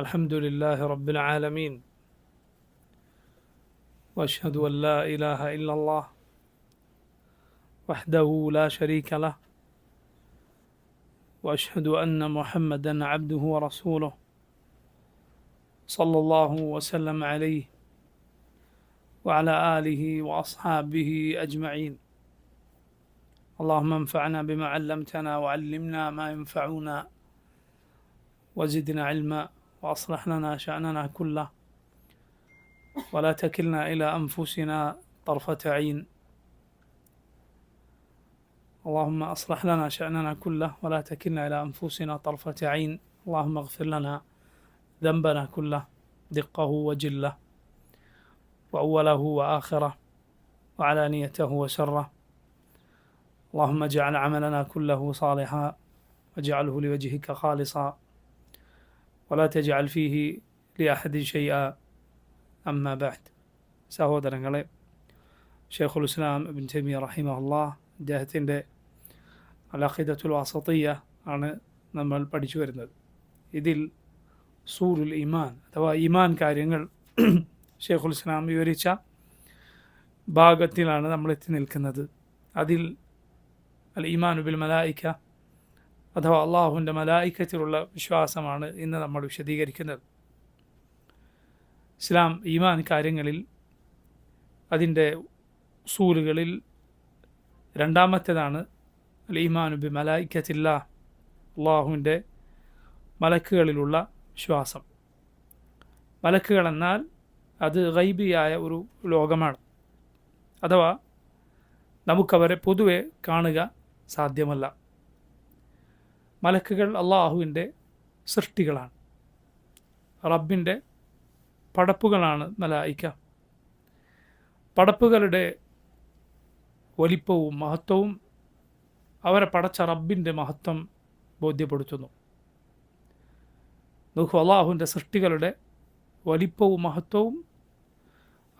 الحمد لله رب العالمين وأشهد أن لا إله إلا الله وحده لا شريك له وأشهد أن محمدا عبده ورسوله صلى الله وسلم عليه وعلى آله وأصحابه أجمعين. اللهم انفعنا بما علمتنا وعلمنا ما ينفعنا وزدنا علما وأصلح لنا شأننا كله ولا تكلنا إلى أنفسنا طرفة عين. اللهم أصلح لنا شأننا كله ولا تكلنا إلى أنفسنا طرفة عين. اللهم اغفر لنا ذنبنا كله دقه وجله وأوله وآخره وعلانيته وسره. اللهم اجعل عملنا كله صالحا واجعله لوجهك خالصا ولا تجعل فيه لأحد شيئا. أما بعد. സഹോദരങ്ങളെ, ഷെയ്ഖുൽ ഇസ്ലാം ഇബ്നു തൈമിയ്യ റഹിമഹുല്ലാഹ് അദ്ദേഹത്തിൻ്റെ അൽ-അഖീദത്തുൽ വാസിത്തിയ്യ ആണ് നമ്മൾ പഠിച്ചു വരുന്നത്. ഇതിൽ ഉസൂലുൽ ഈമാൻ അഥവാ ഈമാൻ കാര്യങ്ങൾ ഷെയ്ഖുൽ ഇസ്ലാം വിവരിച്ച ഭാഗത്തിലാണ് നമ്മൾ എത്തി നിൽക്കുന്നത്. അതിൽ അൽ ഈമാനു ബിൽ മലായിക അഥവാ അള്ളാഹുവിൻ്റെ മലായിക്കത്തിലുള്ള വിശ്വാസമാണ് ഇന്ന് നമ്മൾ വിശദീകരിക്കുന്നത്. ഇസ്ലാം ഈമാൻ കാര്യങ്ങളിൽ അതിൻ്റെ ഉസൂലുകളിൽ രണ്ടാമത്തേതാണ് അൽ ഈമാനു ബി മലായിക്കത്തില്ലാ, അള്ളാഹുവിൻ്റെ മലക്കുകളിലുള്ള വിശ്വാസം. മലക്കുകൾ എന്നാൽ അത് ഗൈബിയായ ഒരു ലോകമാണ്, അഥവാ നമുക്കവരെ പൊതുവെ കാണുക സാധ്യമല്ല. മലക്കുകൾ അള്ളാഹുവിൻ്റെ സൃഷ്ടികളാണ്, റബ്ബിൻ്റെ പടപ്പുകളാണ് മലായിക്ക. പടപ്പുകളുടെ വലിപ്പവും മഹത്വവും അവരെ പടച്ച റബ്ബിൻ്റെ മഹത്വം ബോധ്യപ്പെടുത്തുന്നു. നോക്കൂ, അള്ളാഹുവിൻ്റെ സൃഷ്ടികളുടെ വലിപ്പവും മഹത്വവും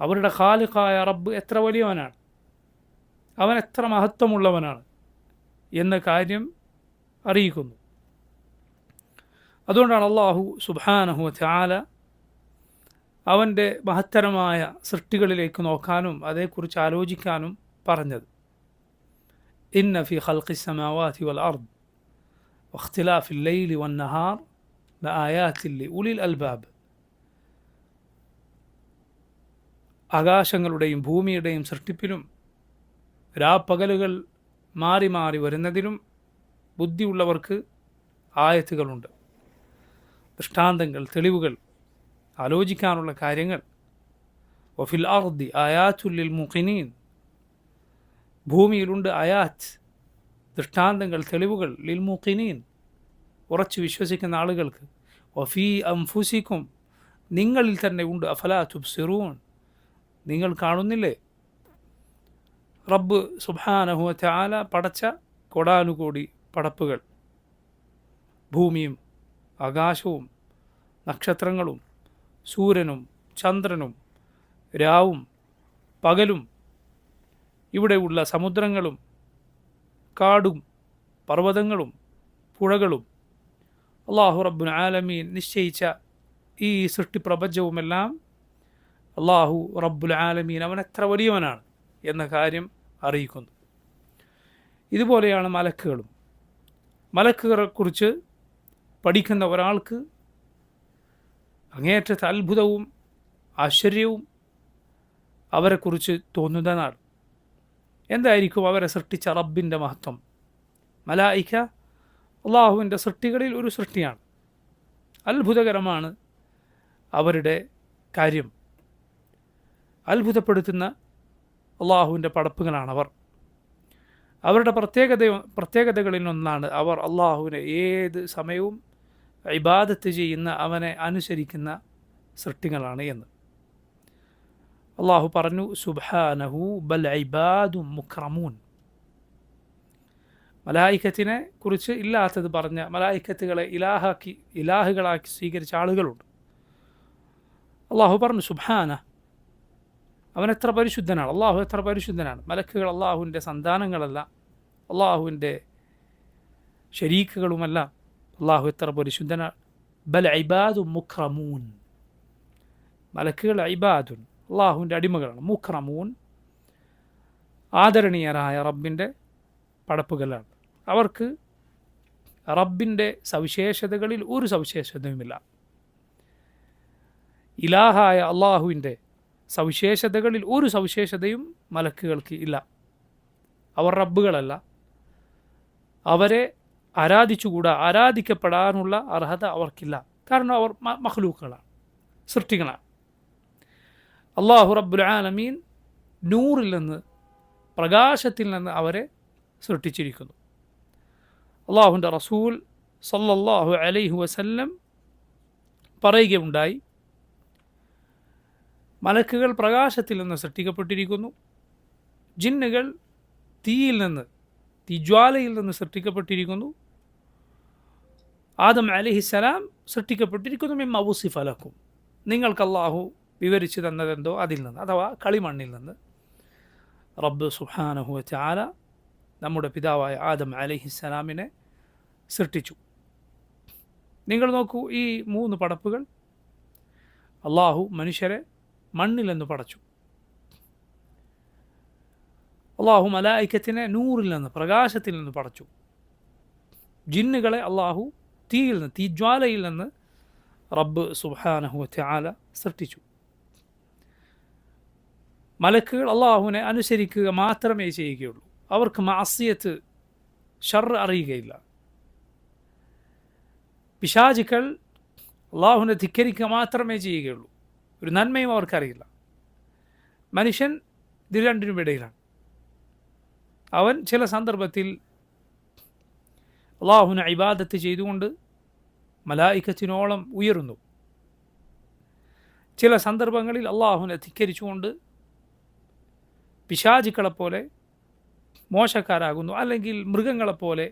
അവരുടെ ഖാലിഖായ റബ്ബ് എത്ര വലിയവനാണ്, അവൻ എത്ര മഹത്വമുള്ളവനാണ് എന്ന കാര്യം അറിയിക്കുന്നു. അതുകൊണ്ടാണ് അള്ളാഹു സുബ്ഹാനഹു വ തആല അവൻ്റെ മഹത്തരമായ സൃഷ്ടികളിലേക്ക് നോക്കാനും അതേക്കുറിച്ച് ആലോചിക്കാനും പറഞ്ഞത്. ഇന്ന ഫി ഖൽഖിസ് സമാവാതി വൽ അർദ് വഖ്തിലാഫിൽ ലൈലി വൻ നഹാർ ലആയാതിൻ ലിഉലിൽ അൽബാബ്. ആകാശങ്ങളുടെയും ഭൂമിയുടെയും സൃഷ്ടിപ്പിലും രാപ്പകലുകൾ മാറി മാറി വരുന്നതിലും ബുദ്ധിയുള്ളവർക്ക് ആയത്തുകളുണ്ട്, ദൃഷ്ടാന്തങ്ങൾ, തെളിവുകൾ, ആലോചിക്കാനുള്ള കാര്യങ്ങൾ. വഫിൽ അർദി ആയാത്തുൽ ലിൽ മുഖിനീൻ, ഭൂമിയിലുണ്ട് ആയാത്ത്, ദൃഷ്ടാന്തങ്ങൾ, തെളിവുകൾ, ലിൽ മുഖിനീൻ, ഉറച്ചു വിശ്വസിക്കുന്ന ആളുകൾക്ക്. വഫീ അൻഫുസിക്കും, നിങ്ങളിൽ തന്നെ ഉണ്ട്. അഫലാ തുബ്സിറൂൻ, നിങ്ങൾ കാണുന്നില്ലേ? റബ്ബ് സുബ്ഹാനഹു വ തആല പടച്ച കോടാനുകോടി പടപ്പുകൾ, ഭൂമിയും ആകാശവും നക്ഷത്രങ്ങളും സൂര്യനും ചന്ദ്രനും രാവും പകലും ഇവിടെയുള്ള സമുദ്രങ്ങളും കാടും പർവ്വതങ്ങളും പുഴകളും അള്ളാഹു റബ്ബുൽ ആലമീൻ നിശ്ചയിച്ച ഈ സൃഷ്ടിപ്രപഞ്ചവുമെല്ലാം അള്ളാഹു റബ്ബുൽ ആലമീൻ അവൻ എത്ര വലിയവനാണ് എന്ന കാര്യം അറിയിക്കുന്നു. ഇതുപോലെയാണ് മലക്കുകളും. മലക്കുകളെക്കുറിച്ച് പഠിക്കുന്ന ഒരാൾക്ക് അങ്ങേയറ്റത്തെ അത്ഭുതവും ആശ്ചര്യവും അവരെക്കുറിച്ച് തോന്നുന്നതാണ്. എന്തായിരിക്കും അവരെ സൃഷ്ടിച്ച റബ്ബിൻ്റെ മഹത്വം? മലായിക്ക അള്ളാഹുവിൻ്റെ സൃഷ്ടികളിൽ ഒരു സൃഷ്ടിയാണ്. അത്ഭുതകരമാണ് അവരുടെ കാര്യം. അത്ഭുതപ്പെടുത്തുന്ന അള്ളാഹുവിൻ്റെ പടപ്പുകളാണവർ. അവരുടെ പ്രത്യേകതകളിലൊന്നാണ് അവർ അള്ളാഹുവിനെ ഏത് സമയവും ഇബാദത്ത് ചെയ്യുന്ന, അവനെ അനുസരിക്കുന്ന സൃഷ്ടികളാണ് എന്ന്. അള്ളാഹു പറഞ്ഞു, സുബ്ഹാനഹു ബൽ ഇബാദും മുക്രമൂൻ. മലായിക്കത്തിനെ കുറിച്ച് ഇല്ലാത്തത് പറഞ്ഞ, മലായിക്കത്തുകളെ ഇലാഹുകളാക്കി സ്വീകരിച്ച ആളുകളുണ്ട്. അള്ളാഹു പറഞ്ഞു സുബ്ഹാന, അവൻ എത്ര പരിശുദ്ധനാണ്, അള്ളാഹു എത്ര പരിശുദ്ധനാണ്. മലക്കുകൾ അള്ളാഹുവിൻ്റെ സന്താനങ്ങളല്ല, അള്ളാഹുവിൻ്റെ ശരീക്കുകളുമല്ല. അള്ളാഹു എത്ര പരിശുദ്ധനാണ്. ബൽ ഇബാദു മുക്രമൂൻ, മലക്കുകൾ ഇബാദുൻ അള്ളാഹുവിൻ്റെ അടിമകളാണ്, മുക്രമൂൻ ആദരണീയരായ റബ്ബിൻ്റെ പടപ്പുകളാണ്. അവർക്ക് റബ്ബിൻ്റെ സവിശേഷതകളിൽ ഒരു സവിശേഷതയുമില്ല. ഇലാഹായ അള്ളാഹുവിൻ്റെ സവിശേഷതകളിൽ ഒരു സവിശേഷതയും മലക്കുകൾക്ക് ഇല്ല. അവർ റബ്ബുകളല്ല, അവരെ ആരാധിച്ചുകൂടാ, ആരാധിക്കപ്പെടാനുള്ള അർഹത അവർക്കില്ല. കാരണം അവർ മഖ്ലൂക്കുകളാണ്, സൃഷ്ടികളാണ്. അള്ളാഹു റബ്ബുൽ ആലമീൻ നൂറിൽ നിന്ന്, പ്രകാശത്തിൽ നിന്ന് അവരെ സൃഷ്ടിച്ചിരിക്കുന്നു. അള്ളാഹുവിൻ്റെ റസൂൽ സല്ലല്ലാഹു അലൈഹി വസല്ലം പറയുകയുണ്ടായി, മലക്കുകൾ പ്രകാശത്തിൽ നിന്ന് സൃഷ്ടിക്കപ്പെട്ടിരിക്കുന്നു, ജിന്നുകൾ തീയിൽ നിന്ന്, തീജ്വാലയിൽ നിന്ന് സൃഷ്ടിക്കപ്പെട്ടിരിക്കുന്നു, ആദം അലൈഹിസ്സലാം സൃഷ്ടിക്കപ്പെട്ടിരിക്കുന്നു മിമ്മ വുസിഫ ലക്കും, നിങ്ങൾക്ക് അള്ളാഹു വിവരിച്ചു തന്നതെന്തോ അതിൽ നിന്ന്, അഥവാ കളിമണ്ണിൽ നിന്ന്. റബ്ബ് സുബ്ഹാനഹു വ തആല നമ്മുടെ പിതാവായ ആദം അലൈഹിസ്സലാമിനെ സൃഷ്ടിച്ചു. നിങ്ങൾ നോക്കൂ, ഈ 3 പടപ്പുകൾ അള്ളാഹു മനുഷ്യരെ മണ്ണിൽ നിന്ന് പടച്ചു. അള്ളാഹു മലായിക്കത്തിനെ നൂറിൽ നിന്ന്, പ്രകാശത്തിൽ നിന്ന് പടച്ചു. ജിന്നുകളെ അള്ളാഹു തീയിൽ നിന്ന്, തീജ്വാലയിൽ നിന്ന് റബ്ബ് സുബ്ഹാനഹു വ തആല സൃഷ്ടിച്ചു. മലക്കുകൾ അള്ളാഹുവിനെ അനുസരിക്കുക മാത്രമേ ചെയ്യുകയുള്ളൂ. അവർക്ക് മഅസിയത്ത്, ഷർറ് അറിയുകയില്ല. പിശാചുക്കൾ അള്ളാഹുവിനെ ധിക്കരിക്കുക മാത്രമേ ചെയ്യുകയുള്ളൂ. ഒരു നന്മയും അവർക്കറിയില്ല. മനുഷ്യൻ ഇത് രണ്ടിനും ഇടയിലാണ്. അവൻ ചില സന്ദർഭത്തിൽ അള്ളാഹുവിനെ ഇബാദത്ത് ചെയ്തുകൊണ്ട് മലായിക്കത്തിനോളം ഉയരുന്നു. ചില സന്ദർഭങ്ങളിൽ അള്ളാഹുവിനെ ധിക്കരിച്ചുകൊണ്ട് പിശാചുക്കളെപ്പോലെ മോശക്കാരാകുന്നു, അല്ലെങ്കിൽ മൃഗങ്ങളെപ്പോലെ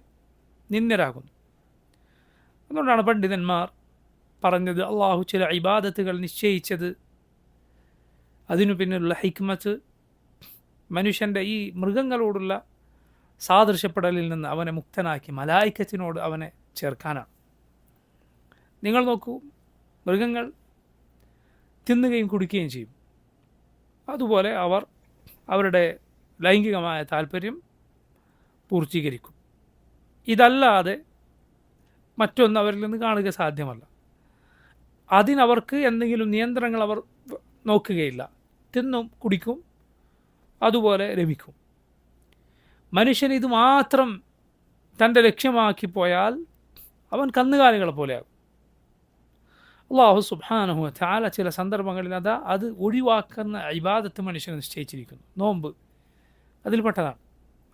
നിന്ദ്യരാകുന്നു. അതുകൊണ്ടാണ് പണ്ഡിതന്മാർ പറഞ്ഞത്, അള്ളാഹു ചില ഇബാദത്തുകൾ നിശ്ചയിച്ചത്, അതിനു പിന്നിലുള്ള ഹിക്മത്ത് മനുഷ്യൻ്റെ ഈ മൃഗങ്ങളോടുള്ള സാദൃശ്യപ്പെടലിൽ നിന്ന് അവനെ മുക്തനാക്കി മലായിക്കത്തിനോട് അവനെ ചേർക്കാനാണ്. നിങ്ങൾ നോക്കൂ, മൃഗങ്ങൾ തിന്നുകയും കുടിക്കുകയും ചെയ്യും. അതുപോലെ അവർ അവരുടെ ലൈംഗികമായ താല്പര്യം പൂർത്തീകരിക്കും. ഇതല്ലാതെ മറ്റൊന്ന് അവരിൽ നിന്ന് കാണുക സാധ്യമല്ല. അതിനവർക്ക് എന്തെങ്കിലും നിയന്ത്രണങ്ങൾ അവർ നോക്കുകയില്ല. തിന്നും കുടിക്കും, അതുപോലെ രമിക്കും. മനുഷ്യൻ ഇത് മാത്രം തൻ്റെ ലക്ഷ്യമാക്കി പോയാൽ അവൻ കന്നുകാലികളെ പോലെയാകും. അള്ളാഹു സുബ്ഹാനഹു വ തആല ചില സന്ദർഭങ്ങളിൽ അത് ഒഴിവാക്കുന്ന ഇബാദത്ത് മനുഷ്യനെ നിശ്ചയിച്ചിരിക്കുന്നു. നോമ്പ് അതിൽപ്പെട്ടതാണ്.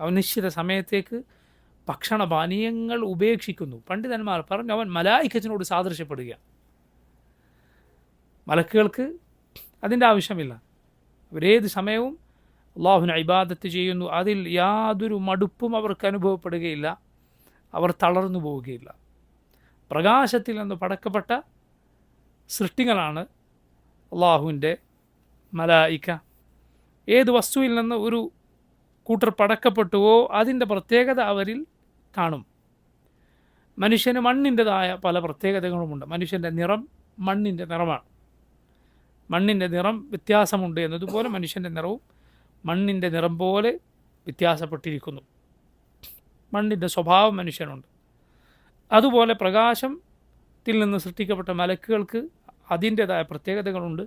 അവൻ നിശ്ചിത സമയത്തേക്ക് ഭക്ഷണപാനീയങ്ങൾ ഉപേക്ഷിക്കുന്നു. പണ്ഡിതന്മാർ പറഞ്ഞു, അവൻ മലായിക്കത്തിനോട് സാദൃശ്യപ്പെടുകയാണ്. മലക്കുകൾക്ക് അതിൻ്റെ ആവശ്യമില്ല. അവരേത് സമയവും അള്ളാഹുവിനെ ഇബാദത്ത് ചെയ്യുന്നു. അതിൽ യാതൊരു മടുപ്പും അവർക്ക് അനുഭവപ്പെടുകയില്ല. അവർ തളർന്നു പോവുകയില്ല. പ്രകാശത്തിൽ നിന്ന് പടക്കപ്പെട്ട സൃഷ്ടികളാണ് അള്ളാഹുവിൻ്റെ മലായിക്ക. ഏത് വസ്തുവിൽ നിന്ന് ഒരു കൂട്ടർ പടക്കപ്പെട്ടുവോ അതിൻ്റെ പ്രത്യേകത അവരിൽ കാണും. മനുഷ്യന് മണ്ണിൻ്റെതായ പല പ്രത്യേകതകളുമുണ്ട്. മനുഷ്യൻ്റെ നിറം മണ്ണിൻ്റെ നിറമാണ്. മണ്ണിൻ്റെ നിറം വ്യത്യാസമുണ്ട് എന്നതുപോലെ മനുഷ്യൻ്റെ നിറവും മണ്ണിൻ്റെ നിറം പോലെ വ്യത്യാസപ്പെട്ടിരിക്കുന്നു. മണ്ണിൻ്റെ സ്വഭാവം മനുഷ്യനുണ്ട്. അതുപോലെ പ്രകാശത്തിൽ നിന്ന് സൃഷ്ടിക്കപ്പെട്ട മലക്കുകൾക്ക് അതിൻ്റെതായ പ്രത്യേകതകളുണ്ട്.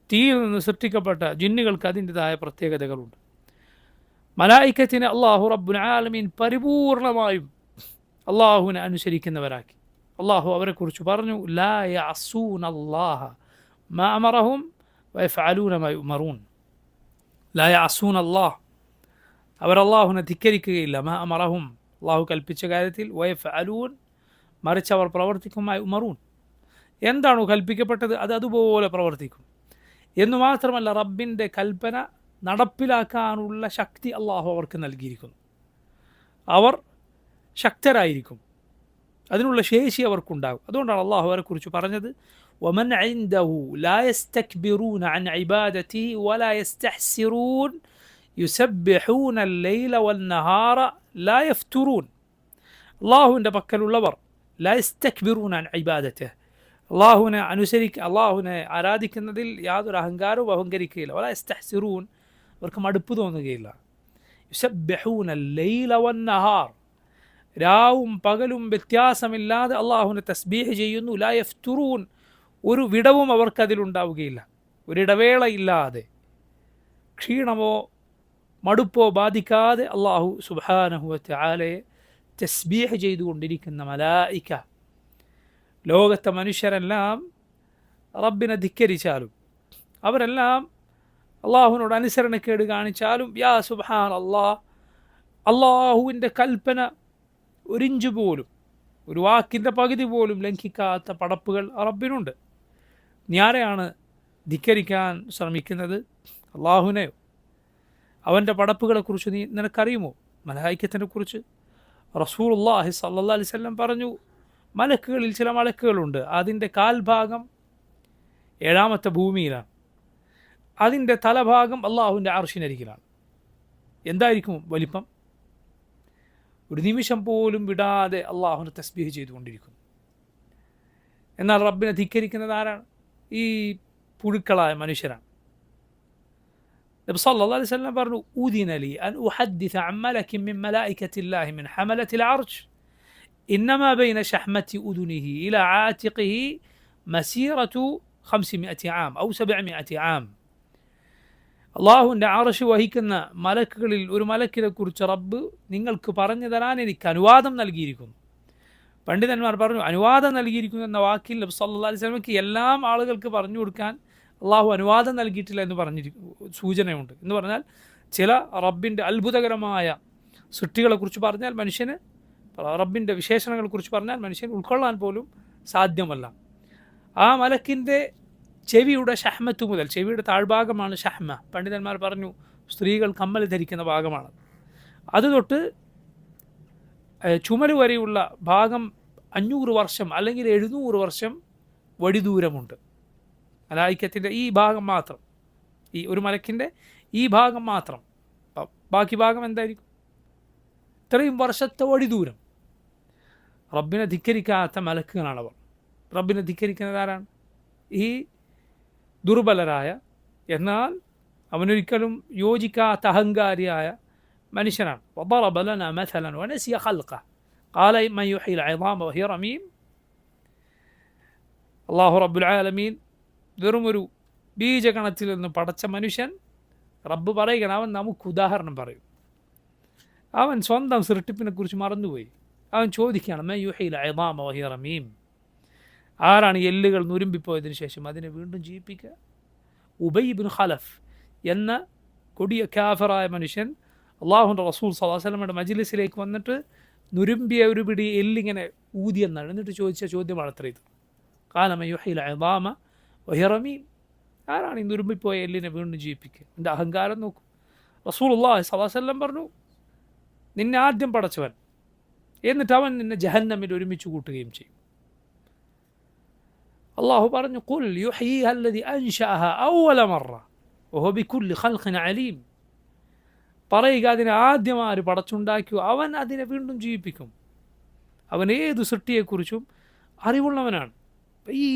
തീയിൽ നിന്ന് സൃഷ്ടിക്കപ്പെട്ട ജിന്നുകൾക്ക് അതിൻ്റെതായ പ്രത്യേകതകളുണ്ട്. മലായിക്കത്തിനെ അള്ളാഹു റബ്ബുൽ ആലമീൻ പരിപൂർണമായും അള്ളാഹുവിനെ അനുസരിക്കുന്നവരാക്കി. അള്ളാഹു അവരെക്കുറിച്ച് പറഞ്ഞു, ലാ യഅസൂന അല്ലാഹ മാ അമറഹും വയഫഅലൂന മാ യുമറൂൻ. ലാ യഅസൂന അല്ലാഹ്, അവർ അള്ളാഹുവിനെ ധിക്കരിക്കുകയില്ല. മാ അമറഹും, അള്ളാഹു കൽപ്പിച്ച കാര്യത്തിൽ, വയഫഅലൂൻ, മറിച്ച് അവർ പ്രവർത്തിക്കും. മാ യുമറൂൻ, എന്താണോ കൽപ്പിക്കപ്പെട്ടത് അത് അതുപോലെ പ്രവർത്തിക്കും. എന്നു മാത്രമല്ല, റബ്ബിൻ്റെ കൽപ്പന നടപ്പിലാക്കാനുള്ള ശക്തി അള്ളാഹു അവർക്ക് നൽകിയിരിക്കുന്നു. അവർ ശക്തരായിരിക്കും, അതിനുള്ള ശേഷി അവർക്കുണ്ടാകും. അതുകൊണ്ടാണ് അള്ളാഹു അവരെക്കുറിച്ച് പറഞ്ഞത്, ومن عنده لا يستكبرون عن عبادته ولا يستحسرون يسبحون الليل والنهار لا يفترون. അള്ളാഹുവിൻ്റെ പക്കലുള്ളവർ لا يستكبرون عن عبادته, അള്ളാഹുവിനെ ആരാധിക്കുന്നതിൽ യാതൊരു അഹങ്കാരവും അഹങ്കരിക്കുകയില്ല. വലാ യസ്തഹ്സിറൂൻ, അവർക്ക് മടുപ്പ് തോന്നുകയില്ല. യുസബ്ബിഹൂന ലൈല വന്നഹാർ, രാവും പകലും വ്യത്യാസമില്ലാതെ അള്ളാഹുവിനെ തസ്ബീഹ് ചെയ്യുന്നു. ലാ യഫ്തുറൂൻ, ഒരു വിടവും അവർക്കതിലുണ്ടാവുകയില്ല. ഒരിടവേളയില്ലാതെ ക്ഷീണമോ മടുപ്പോ ബാധിക്കാതെ അള്ളാഹു സുബ്ഹാനഹു വ തആലയെ തസ്ബീഹ് ചെയ്തുകൊണ്ടിരിക്കുന്ന മലായിക, ലോകത്തെ മനുഷ്യരെല്ലാം റബ്ബിനെ ധിക്കരിച്ചാലും അവരെല്ലാം അള്ളാഹുവിനോട് അനുസരണക്കേട് കാണിച്ചാലും യാ സുബ്ഹാൻ അള്ളാഹ്, അള്ളാഹുവിൻ്റെ കൽപ്പന ഒരിഞ്ച് പോലും, ഒരു വാക്കിൻ്റെ പകുതി പോലും ലംഘിക്കാത്ത പടപ്പുകൾ റബ്ബിനുണ്ട്. നീ ആരെയാണ് ധിക്കരിക്കാൻ ശ്രമിക്കുന്നത്? അള്ളാഹുവിനെയോ? അവൻ്റെ പടപ്പുകളെക്കുറിച്ച് നിനക്കറിയുമോ? മലായിക്കത്തിനെ കുറിച്ച് റസൂലുള്ളാഹി സ്വല്ലല്ലാഹി അലൈഹി വസല്ലം പറഞ്ഞു, മലക്കുകളിൽ ചില മലക്കുകളുണ്ട്, അതിൻ്റെ കാൽഭാഗം ഏഴാമത്തെ ഭൂമിയിലാണ്, അതിൻ്റെ തലഭാഗം അള്ളാഹുവിൻ്റെ അർശിനരികിലാണ്. എന്തായിരിക്കും വലിപ്പം? ഒരു നിമിഷം പോലും വിടാതെ അള്ളാഹുവിനെ തസ്ബീഹ് ചെയ്തുകൊണ്ടിരിക്കുന്നു. എന്നാൽ റബ്ബിനെ ധിക്കരിക്കുന്നത് ആരാണ്? ഈ പുഴുക്കളായ മനുഷ്യരാണ്. നബി സല്ലല്ലാഹു അലൈഹി വസല്ലം പറഞ്ഞു, ഉദിന ലി അൻ ഉഹദ്ദിസ അൻ മലകിൻ മിൻ മലായികത്തില്ലാഹി മിൻ ഹമലത്തിൽ അർശ് ഇന്നമാ ബൈന ശഹ്മത്തി ഉദുനിഹി ഇലാ ആതിഖിഹി മസീറത്തു 500 ആം ഔ 700 ആം. അള്ളാഹുവിൻ്റെ അർശ് വഹിക്കുന്ന മലക്കുകളിൽ ഒരു മലക്കിനെ കുറിച്ച് റബ്ബ് നിങ്ങൾക്ക് പറഞ്ഞു തരാൻ എനിക്ക് അനുവാദം നൽകിയിരിക്കുന്നു. പണ്ഡിതന്മാർ പറഞ്ഞു, അനുവാദം നൽകിയിരിക്കുന്നു എന്ന വാക്കിൽ നബി സല്ലല്ലാഹു അലൈഹി വസല്ലമയ്ക്ക് എല്ലാം ആളുകൾക്ക് പറഞ്ഞു കൊടുക്കാൻ അള്ളാഹു അനുവാദം നൽകിയിട്ടില്ല എന്ന് സൂചനയുണ്ട്. എന്ന് പറഞ്ഞാൽ ചില റബ്ബിൻ്റെ അത്ഭുതകരമായ സൃഷ്ടികളെക്കുറിച്ച് പറഞ്ഞാൽ മനുഷ്യന്, റബ്ബിൻ്റെ വിശേഷണങ്ങളെക്കുറിച്ച് പറഞ്ഞാൽ മനുഷ്യന് ഉൾക്കൊള്ളാൻ പോലും സാധ്യമല്ല. ആ മലക്കിൻ്റെ ചെവിയുടെ ഷഹ്മത്ത് മുതൽ, ചെവിയുടെ താഴ്ഭാഗമാണ് ഷഹ്മ. പണ്ഡിതന്മാർ പറഞ്ഞു സ്ത്രീകൾ കമ്മൽ ധരിക്കുന്ന ഭാഗമാണ്. അത് തൊട്ട് ചുമല് വരെയുള്ള ഭാഗം 500 വർഷം അല്ലെങ്കിൽ 700 വർഷം വടിദൂരമുണ്ട്. മലായിക്കത്തിൻ്റെ ഈ ഭാഗം മാത്രം, ഈ ഒരു മലക്കിൻ്റെ ഈ ഭാഗം മാത്രം. ബാക്കി ഭാഗം എന്തായിരിക്കും? ഇത്രയും വർഷത്തെ വടിദൂരം. റബ്ബിനെ ധിക്കരിക്കാത്ത മലക്കുകളാണവർ. റബ്ബിനെ ധിക്കരിക്കുന്നത് ആരാണ്? ഈ ദുർബലരായ, എന്നാൽ അവനൊരിക്കലും യോജിക്കാത്ത അഹങ്കാരിയായ മനുഷ്യനാണ്. وضرب لنا مثلا ونسي خلقه قال من يحيي العظام وهي رميم. അല്ലാഹു റബ്ബുൽ ആലമീൻ വെറുമൊരു ബീജഗണത്തിൽ നിന്ന് പടച്ച മനുഷ്യൻ, റബ്ബ് പറയുകയാണ്, അവൻ നമുക്ക് ഉദാഹരണം പറയും. അവൻ സ്വന്തം സൃഷ്ടിപ്പിനെ കുറിച്ച് മറന്നുപോയി. അവൻ ചോദിക്കുകയാണ്, മൻ യുഹീൽ ഇളാമ വഹിയ റമീം, ആരാണ് എല്ലുകൾ നുരുമ്പിപ്പോയതിനു ശേഷം അതിനെ വീണ്ടും ജീവിപ്പിക്കുക? ഉബൈ ഇബ്നു ഖലഫ് എന്ന കൊടിയ കാഫറായ മനുഷ്യൻ അള്ളാഹുവിൻ്റെ റസൂൽ സ്വല്ലല്ലാഹു അലൈഹി വസല്ലമയുടെ മജ്ലിസിലേക്ക് വന്നിട്ട് നുരുമ്പിയ ഒരു പിടി എല്ലിങ്ങനെ ഊതിയെന്നാണ്. എന്നിട്ട് ചോദിച്ച ചോദ്യമാണ് അത്ര ഇത്. ഖാല മൻ യുഹീൽ ഇളാമ വഹിയ റമീം, ആരാണ് ഈ നുരുമ്പിപ്പോയ എല്ലിനെ വീണ്ടും ജീവിപ്പിക്കുക? എൻ്റെ അഹങ്കാരം നോക്കൂ. റസൂലുള്ളാഹി സ്വല്ലല്ലാഹു അലൈഹി വസല്ലം പറഞ്ഞു, നിന്നെ ആദ്യം പടച്ചവൻ, എന്നിട്ട് അവൻ നിന്നെ ജഹന്നമിൽ ഒരുമിച്ച് കൂട്ടുകയും ചെയ്യും. അള്ളാഹു പറഞ്ഞു, ഖുൽ യുഹ്യീഹ അല്ലദീ അൻശഅഹ അവ്വല മറ വഹുവ ബികുല്ലി ഖൽഖിൻ അലീം. പറയുക, അതിനെ ആദ്യം ആര് പടച്ചുണ്ടാക്കിയോ അവൻ അതിനെ വീണ്ടും ജീവിപ്പിക്കും. അവൻ ഏതു സൃഷ്ടിയെക്കുറിച്ചും അറിവുള്ളവനാണ്. ഈ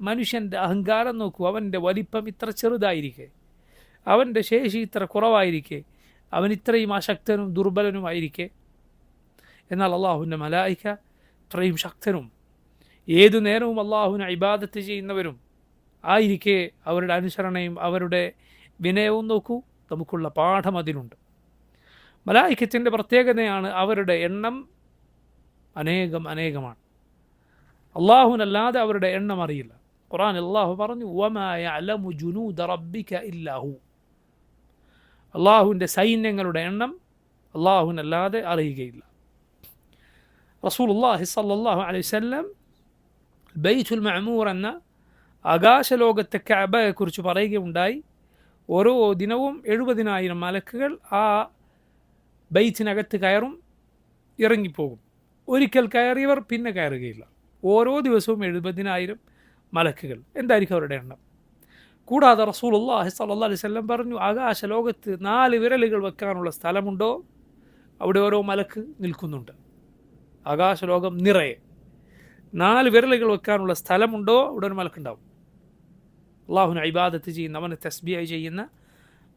മനുഷ്യൻ്റെ അഹങ്കാരം നോക്കൂ. അവൻ്റെ വലിപ്പം ഇത്ര ചെറുതായിരിക്കെ, അവൻ്റെ ശേഷി ഇത്ര കുറവായിരിക്കെ, അവൻ ഇത്രയും അശക്തനും ദുർബലനുമായിരിക്കെ, എന്നാൽ അള്ളാഹുവിൻ്റെ മലായിക ഇത്രയും ശക്തനും ഏതു നേരവും അള്ളാഹുവിനെ ഇബാദത്ത് ചെയ്യുന്നവരും ആയിരിക്കെ അവരുടെ അനുസരണയും അവരുടെ വിനയവും നോക്കൂ. നമുക്കുള്ള പാഠം അതിലുണ്ട്. മലായികത്തിൻ്റെ പ്രത്യേകതയാണ് അവരുടെ എണ്ണം അനേകമാണ്. അള്ളാഹുവിനല്ലാതെ അവരുടെ എണ്ണം അറിയില്ല. ഖുർആൻ അള്ളാഹു പറഞ്ഞു, വമാ യഅലമു ജുനൂദ റബ്ബിക ഇല്ലാ ഹു. അള്ളാഹുവിൻ്റെ സൈന്യങ്ങളുടെ എണ്ണം അള്ളാഹുവിനല്ലാതെ അറിയുകയില്ല. റസൂലുള്ളാഹി സ്വല്ലല്ലാഹു അലൈഹി വസല്ലം ബൈത്തുൽ മഅമൂർ എന്ന ആകാശലോകത്തെ കഅബയെക്കുറിച്ച് പറയുകയുണ്ടായി. ഓരോ ദിനവും 70,000 മലക്കുകൾ ആ ബൈത്തിനകത്ത് കയറും ഇറങ്ങിപ്പോകും. ഒരിക്കൽ കയറിയവർ പിന്നെ കയറുകയില്ല. ഓരോ ദിവസവും 70,000 മലക്കുകൾ. എന്തായിരിക്കും അവരുടെ എണ്ണം? കൂടാതെ റസൂലുള്ളാഹി സ്വല്ലല്ലാഹു അലൈഹി വസല്ലം പറഞ്ഞു, ആകാശലോകത്ത് 4 വിരലുകൾ വെക്കാനുള്ള സ്ഥലമുണ്ടോ അവിടെ ഓരോ മലക്ക് നിൽക്കുന്നുണ്ട്. ആകാശലോകം നിറയെ 4 വിരലുകൾ വെക്കാനുള്ള സ്ഥലമുണ്ടോ അവിടെ ഒരു മലക്കുണ്ടാവും. അള്ളാഹുവിനെ ഇബാദത്ത് ചെയ്യുന്ന, അവനെ തസ്ബീഹ് ചെയ്യുന്ന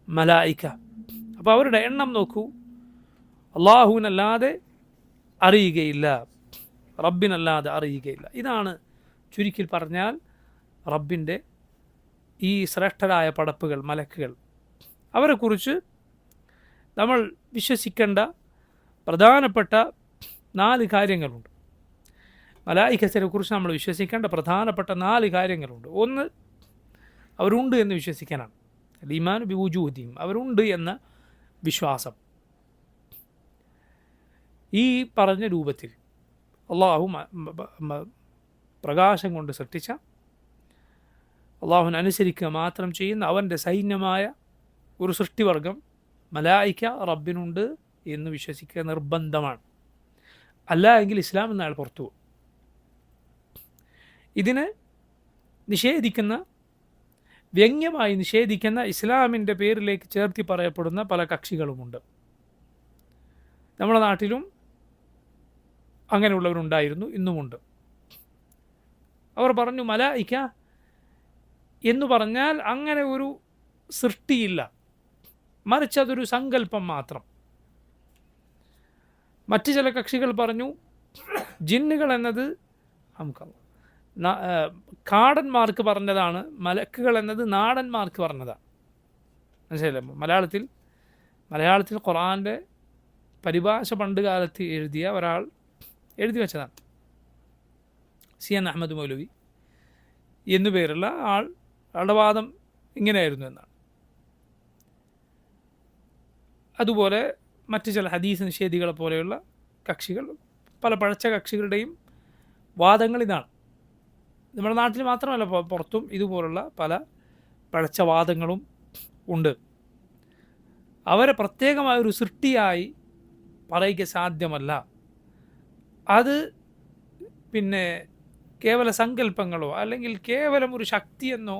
മലായിക്ക. അപ്പോൾ അവരുടെ എണ്ണം നോക്കൂ. അള്ളാഹുവിനല്ലാതെ അറിയുകയില്ല, റബ്ബിനല്ലാതെ അറിയുകയില്ല. ഇതാണ് ചുരുക്കി പറഞ്ഞാൽ റബ്ബിൻ്റെ ഈ ശ്രേഷ്ഠരായ പടപ്പുകൾ, മലക്കുകൾ. അവരെക്കുറിച്ച് നമ്മൾ വിശ്വസിക്കേണ്ട പ്രധാനപ്പെട്ട 4 കാര്യങ്ങളുണ്ട്. മലായിക്കത്തിനെ കുറിച്ച് നമ്മൾ വിശ്വസിക്കേണ്ട പ്രധാനപ്പെട്ട 4 കാര്യങ്ങളുണ്ട്. ഒന്ന്, അവരുണ്ട് എന്ന് വിശ്വസിക്കാനാണ്. ഈമാൻ ബി വുജൂദിഹിം, അവരുണ്ട് എന്ന വിശ്വാസം. ഈ പറഞ്ഞ രൂപത്തിൽ അള്ളാഹു പ്രകാശം കൊണ്ട് സൃഷ്ടിച്ച, അള്ളാഹുവിനെ അനുസരിക്കുക മാത്രം ചെയ്യുന്ന അവൻ്റെ സൈന്യമായ ഒരു സൃഷ്ടിവർഗം മലായിക്ക റബ്ബിനുണ്ട് എന്ന് വിശ്വസിക്കുക നിർബന്ധമാണ്. അല്ല എങ്കിൽ ഇസ്ലാം എന്ന അയാൾ പുറത്തു പോകും. ഇതിനെ നിഷേധിക്കുന്ന, വ്യംഗ്യമായി നിഷേധിക്കുന്ന, ഇസ്ലാമിൻ്റെ പേരിലേക്ക് ചേർത്തി പറയപ്പെടുന്ന പല കക്ഷികളുമുണ്ട്. നമ്മുടെ നാട്ടിലും അങ്ങനെയുള്ളവരുണ്ടായിരുന്നു, ഇന്നുമുണ്ട്. അവർ പറഞ്ഞു മലായിക്ക എന്ന് പറഞ്ഞാൽ അങ്ങനെ ഒരു സൃഷ്ടിയില്ല, മറിച്ച് അതൊരു സങ്കല്പം മാത്രം. മറ്റു ചില കക്ഷികൾ പറഞ്ഞു ജിന്നുകൾ എന്നത് കാടന്മാർക്ക് പറഞ്ഞതാണ്, മലക്കുകൾ എന്നത് നാടന്മാർക്ക് പറഞ്ഞതാണ്. മനസ്സിലായില്ലേ? മലയാളത്തിൽ ഖുർആൻ്റെ പരിഭാഷ പണ്ട് കാലത്ത് എഴുതിയ ഒരാൾ എഴുതി വെച്ചതാണ്. CN അഹമ്മദ് മൗലവി എന്നു പേരുള്ള ആളുടെ വാദം ഇങ്ങനെയായിരുന്നു എന്നാണ്. അതുപോലെ മറ്റു ചില ഹദീസ് നിഷേധികളെ പോലെയുള്ള കക്ഷികൾ, പല പഴച്ച കക്ഷികളുടെയും വാദങ്ങൾ ഇതാണ്. നമ്മുടെ നാട്ടിൽ മാത്രമല്ല, പുറത്തും ഇതുപോലുള്ള പല പഴച്ച വാദങ്ങളും ഉണ്ട്. അവരെ പ്രത്യേകമായൊരു സൃഷ്ടിയായി പറയുക സാധ്യമല്ല. അത് പിന്നെ കേവല സങ്കല്പങ്ങളോ അല്ലെങ്കിൽ കേവലം ഒരു ശക്തിയെന്നോ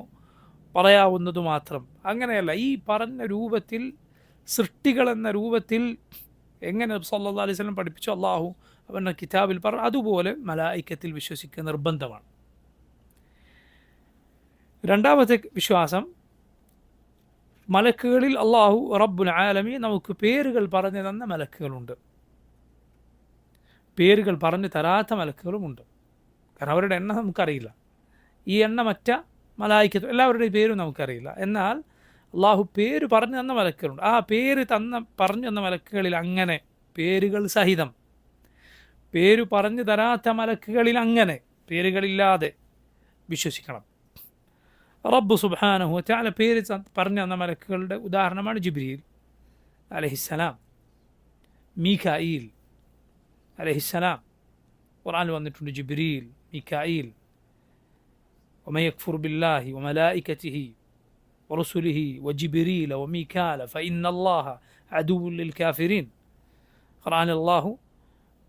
പറയാവുന്നത് മാത്രം. അങ്ങനെയല്ല. ഈ പറഞ്ഞ രൂപത്തിൽ, സൃഷ്ടികളെന്ന രൂപത്തിൽ എങ്ങനെ സല്ലല്ലാഹു അലൈഹി വസല്ലം പഠിപ്പിച്ചു, അള്ളാഹു അവൻ്റെ കിതാബിൽ പറഞ്ഞു, അതുപോലെ മലായിക്കത്തിൽ വിശ്വസിക്കുക നിർബന്ധമാണ്. രണ്ടാമത്തെ വിശ്വാസം, മലക്കുകളിൽ അള്ളാഹു റബ്ബുൽ ആലമീൻ നമുക്ക് പേരുകൾ പറഞ്ഞു തന്ന മലക്കുകളുണ്ട്, പേരുകൾ പറഞ്ഞു തരാത്ത മലക്കുകളുമുണ്ട്. കാരണം അവരുടെ എണ്ണം നമുക്കറിയില്ല. ഈ എണ്ണമറ്റ മലായിക്കത്ത് എല്ലാവരുടെയും പേരും നമുക്കറിയില്ല. എന്നാൽ അള്ളാഹു പേര് പറഞ്ഞു തന്ന മലക്കുകളുണ്ട്. ആ പേര് പറഞ്ഞു തന്ന മലക്കുകളിൽ അങ്ങനെ പേരുകൾ സഹിതം, പേര് പറഞ്ഞു തരാത്ത മലക്കുകളിൽ അങ്ങനെ പേരുകളില്ലാതെ വിശ്വസിക്കണം. റബ്ബ് സുബ്ഹാനഹു വ തആല പേര് പറഞ്ഞു തന്ന മലക്കുകളുടെ ഉദാഹരണമാണ് ജിബ്രീൽ അലൈഹിസ്സലാം, മീകായിൽ അലൈഹിസ്സലാം. ഖുർആനിൽ വന്നിട്ടുണ്ട് ജിബ്രീൽ, മീകായിൽ. വമൻ യക്ഫുർ ബില്ലാഹി വമലായികതിഹി വറുസുലിഹി വജിബ്രീല വമീകാല ഫഇന്നല്ലാഹ അദുവ്വുൻ ലിൽകാഫിരീൻ. ഖുർആനിൽ അല്ലാഹു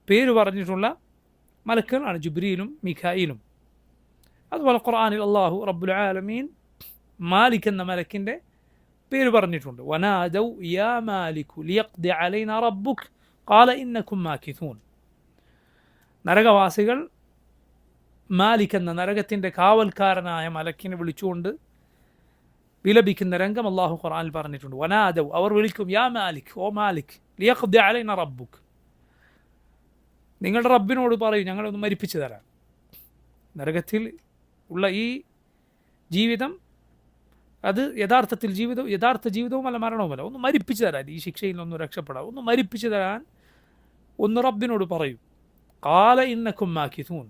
പേര് പറഞ്ഞിട്ടുള്ള മലക്കുകളാണ് ജിബ്രീലും മീകായിലും. അതുപോലെ ഖുർആനിൽ അല്ലാഹു റബ്ബുൽ ആലമീൻ മാലിക് എന്ന മലക്കിൻ്റെ പേര് പറഞ്ഞിട്ടുണ്ട്. വനാദൗ യാ മാലികു ലിയഖ്ദി അലൈനാ റബ്ബുക് ഖാല ഇന്നകും മാകിഥൂൻ. നരകവാസികൾ മാലിക് എന്ന നരകത്തിൻ്റെ കാവൽക്കാരനായ മലക്കിനെ വിളിച്ചുകൊണ്ട് വിലപിക്കുന്ന രംഗം അല്ലാഹു ഖുർആനിൽ പറഞ്ഞിട്ടുണ്ട്. വനാദൗ, അവർ വിളിക്കും, യാ മാലിക്, ഓ മാലിക്, ലിയഖ്ദി അലൈനാ റബ്ബുക്, നിങ്ങളുടെ റബ്ബിനോട് പറയും ഞങ്ങളൊന്ന് മരിപ്പിച്ചു തരാം. നരകത്തിൽ ഉള്ള ഈ ജീവിതം അത് യഥാർത്ഥ ജീവിതവുമല്ല മരണവുമല്ല, ഒന്ന് മരിപ്പിച്ചു തരാൻ, ഈ ശിക്ഷയിൽ ഒന്ന് രക്ഷപ്പെടാം, ഒന്ന് മരിപ്പിച്ചു തരാൻ ഒന്ന് റബ്ബിനോട് പറയും. ഖാല ഇന്നകും മാകിഥൂൻ,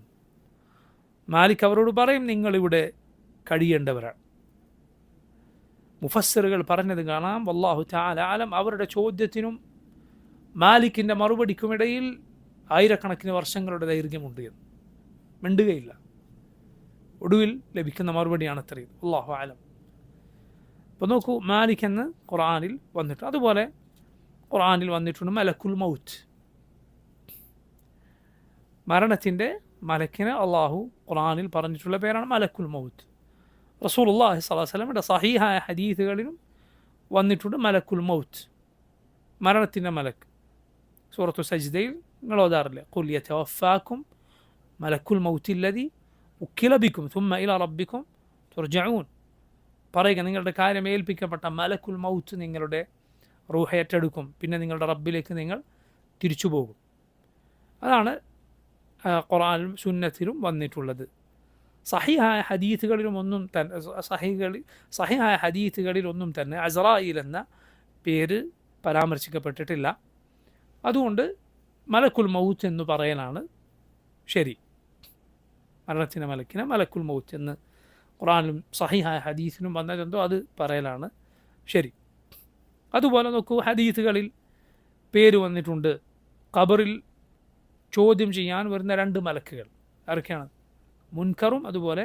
മാലിക് അവരോട് പറയും നിങ്ങളിവിടെ കഴിയേണ്ടവരാണ്. മുഫസ്സിറുകൾ പറഞ്ഞത് കാണാം, വല്ലാഹു തആല ആലം, അവരുടെ ചോദ്യത്തിനും മാലിക്കിൻ്റെ മറുപടിക്കുമിടയിൽ ആയിരക്കണക്കിന് വർഷങ്ങളുടെ ദൈർഘ്യമുണ്ട് എന്ന്, മിണ്ടുകയില്ല. ഒടുവിൽ ലഭിക്കുന്ന മറുപടിയാണ് അത്രയും. അല്ലാഹു ആലം. അപ്പോൾ നോക്കൂ, മാലിക് എന്ന് ഖുർആനിൽ വന്നിട്ടുണ്ട്. അതുപോലെ ഖുർആനിൽ വന്നിട്ടുണ്ട് മലക്കുൽ മൗത്ത്, മരണത്തിൻ്റെ മലക്കിന് അള്ളാഹു ഖുർആനിൽ പറഞ്ഞിട്ടുള്ള പേരാണ് മലക്കുൽ മൗത്ത്. റസൂലുള്ളാഹി സ്വല്ലല്ലാഹു അലൈഹി വസല്ലമയുടെ സഹീഹായ ഹദീസുകളിലും വന്നിട്ടുണ്ട് മലക്കുൽ മൗത്ത്, മരണത്തിൻ്റെ മലക്ക്. സൂറത്തു സജ്ദയിൽ നിങ്ങൾ ഓതാറില്ലേ, ഖുൽ യതവഫാക്കും മലക്കുൽ മൗത്തില്ലതി ഉക്കിലബിക്കും തുമ്മ ഇല റബ്ബിക്കും തുർജഊൻ. പറയുക, നിങ്ങളുടെ കാര്യം ഏൽപ്പിക്കപ്പെട്ട മലക്കുൽ മൗത്ത് നിങ്ങളുടെ റൂഹ ഏറ്റെടുക്കും, പിന്നെ നിങ്ങളുടെ റബ്ബിലേക്ക് നിങ്ങൾ തിരിച്ചു പോകും. അതാണ് ഖുർആനിലും സുന്നത്തിലും വന്നിട്ടുള്ളത്. സഹിഹായ ഹദീത്തുകളിലൊന്നും തന്നെ അസ്റായീൽ എന്ന പേര് പരാമർശിക്കപ്പെട്ടിട്ടില്ല. അതുകൊണ്ട് മലക്കുൽ മൗത്ത് എന്ന് പറയലാണ് ശരി. മരണത്തിൻ്റെ മലക്കിനെ മലക്കുൽ മൗത്ത് എന്ന് ഖുർആനിലും സഹിഹായ ഹദീസിലും വന്നതെന്തോ അത് പറയലാണ് ശരി. അതുപോലെ നോക്കൂ, ഹദീസുകളിൽ പേര് വന്നിട്ടുണ്ട്. ഖബറിൽ ചോദ്യം ചെയ്യാൻ വരുന്ന 2 മലക്കുകൾ ആരൊക്കെയാണ്? മുൻകറും അതുപോലെ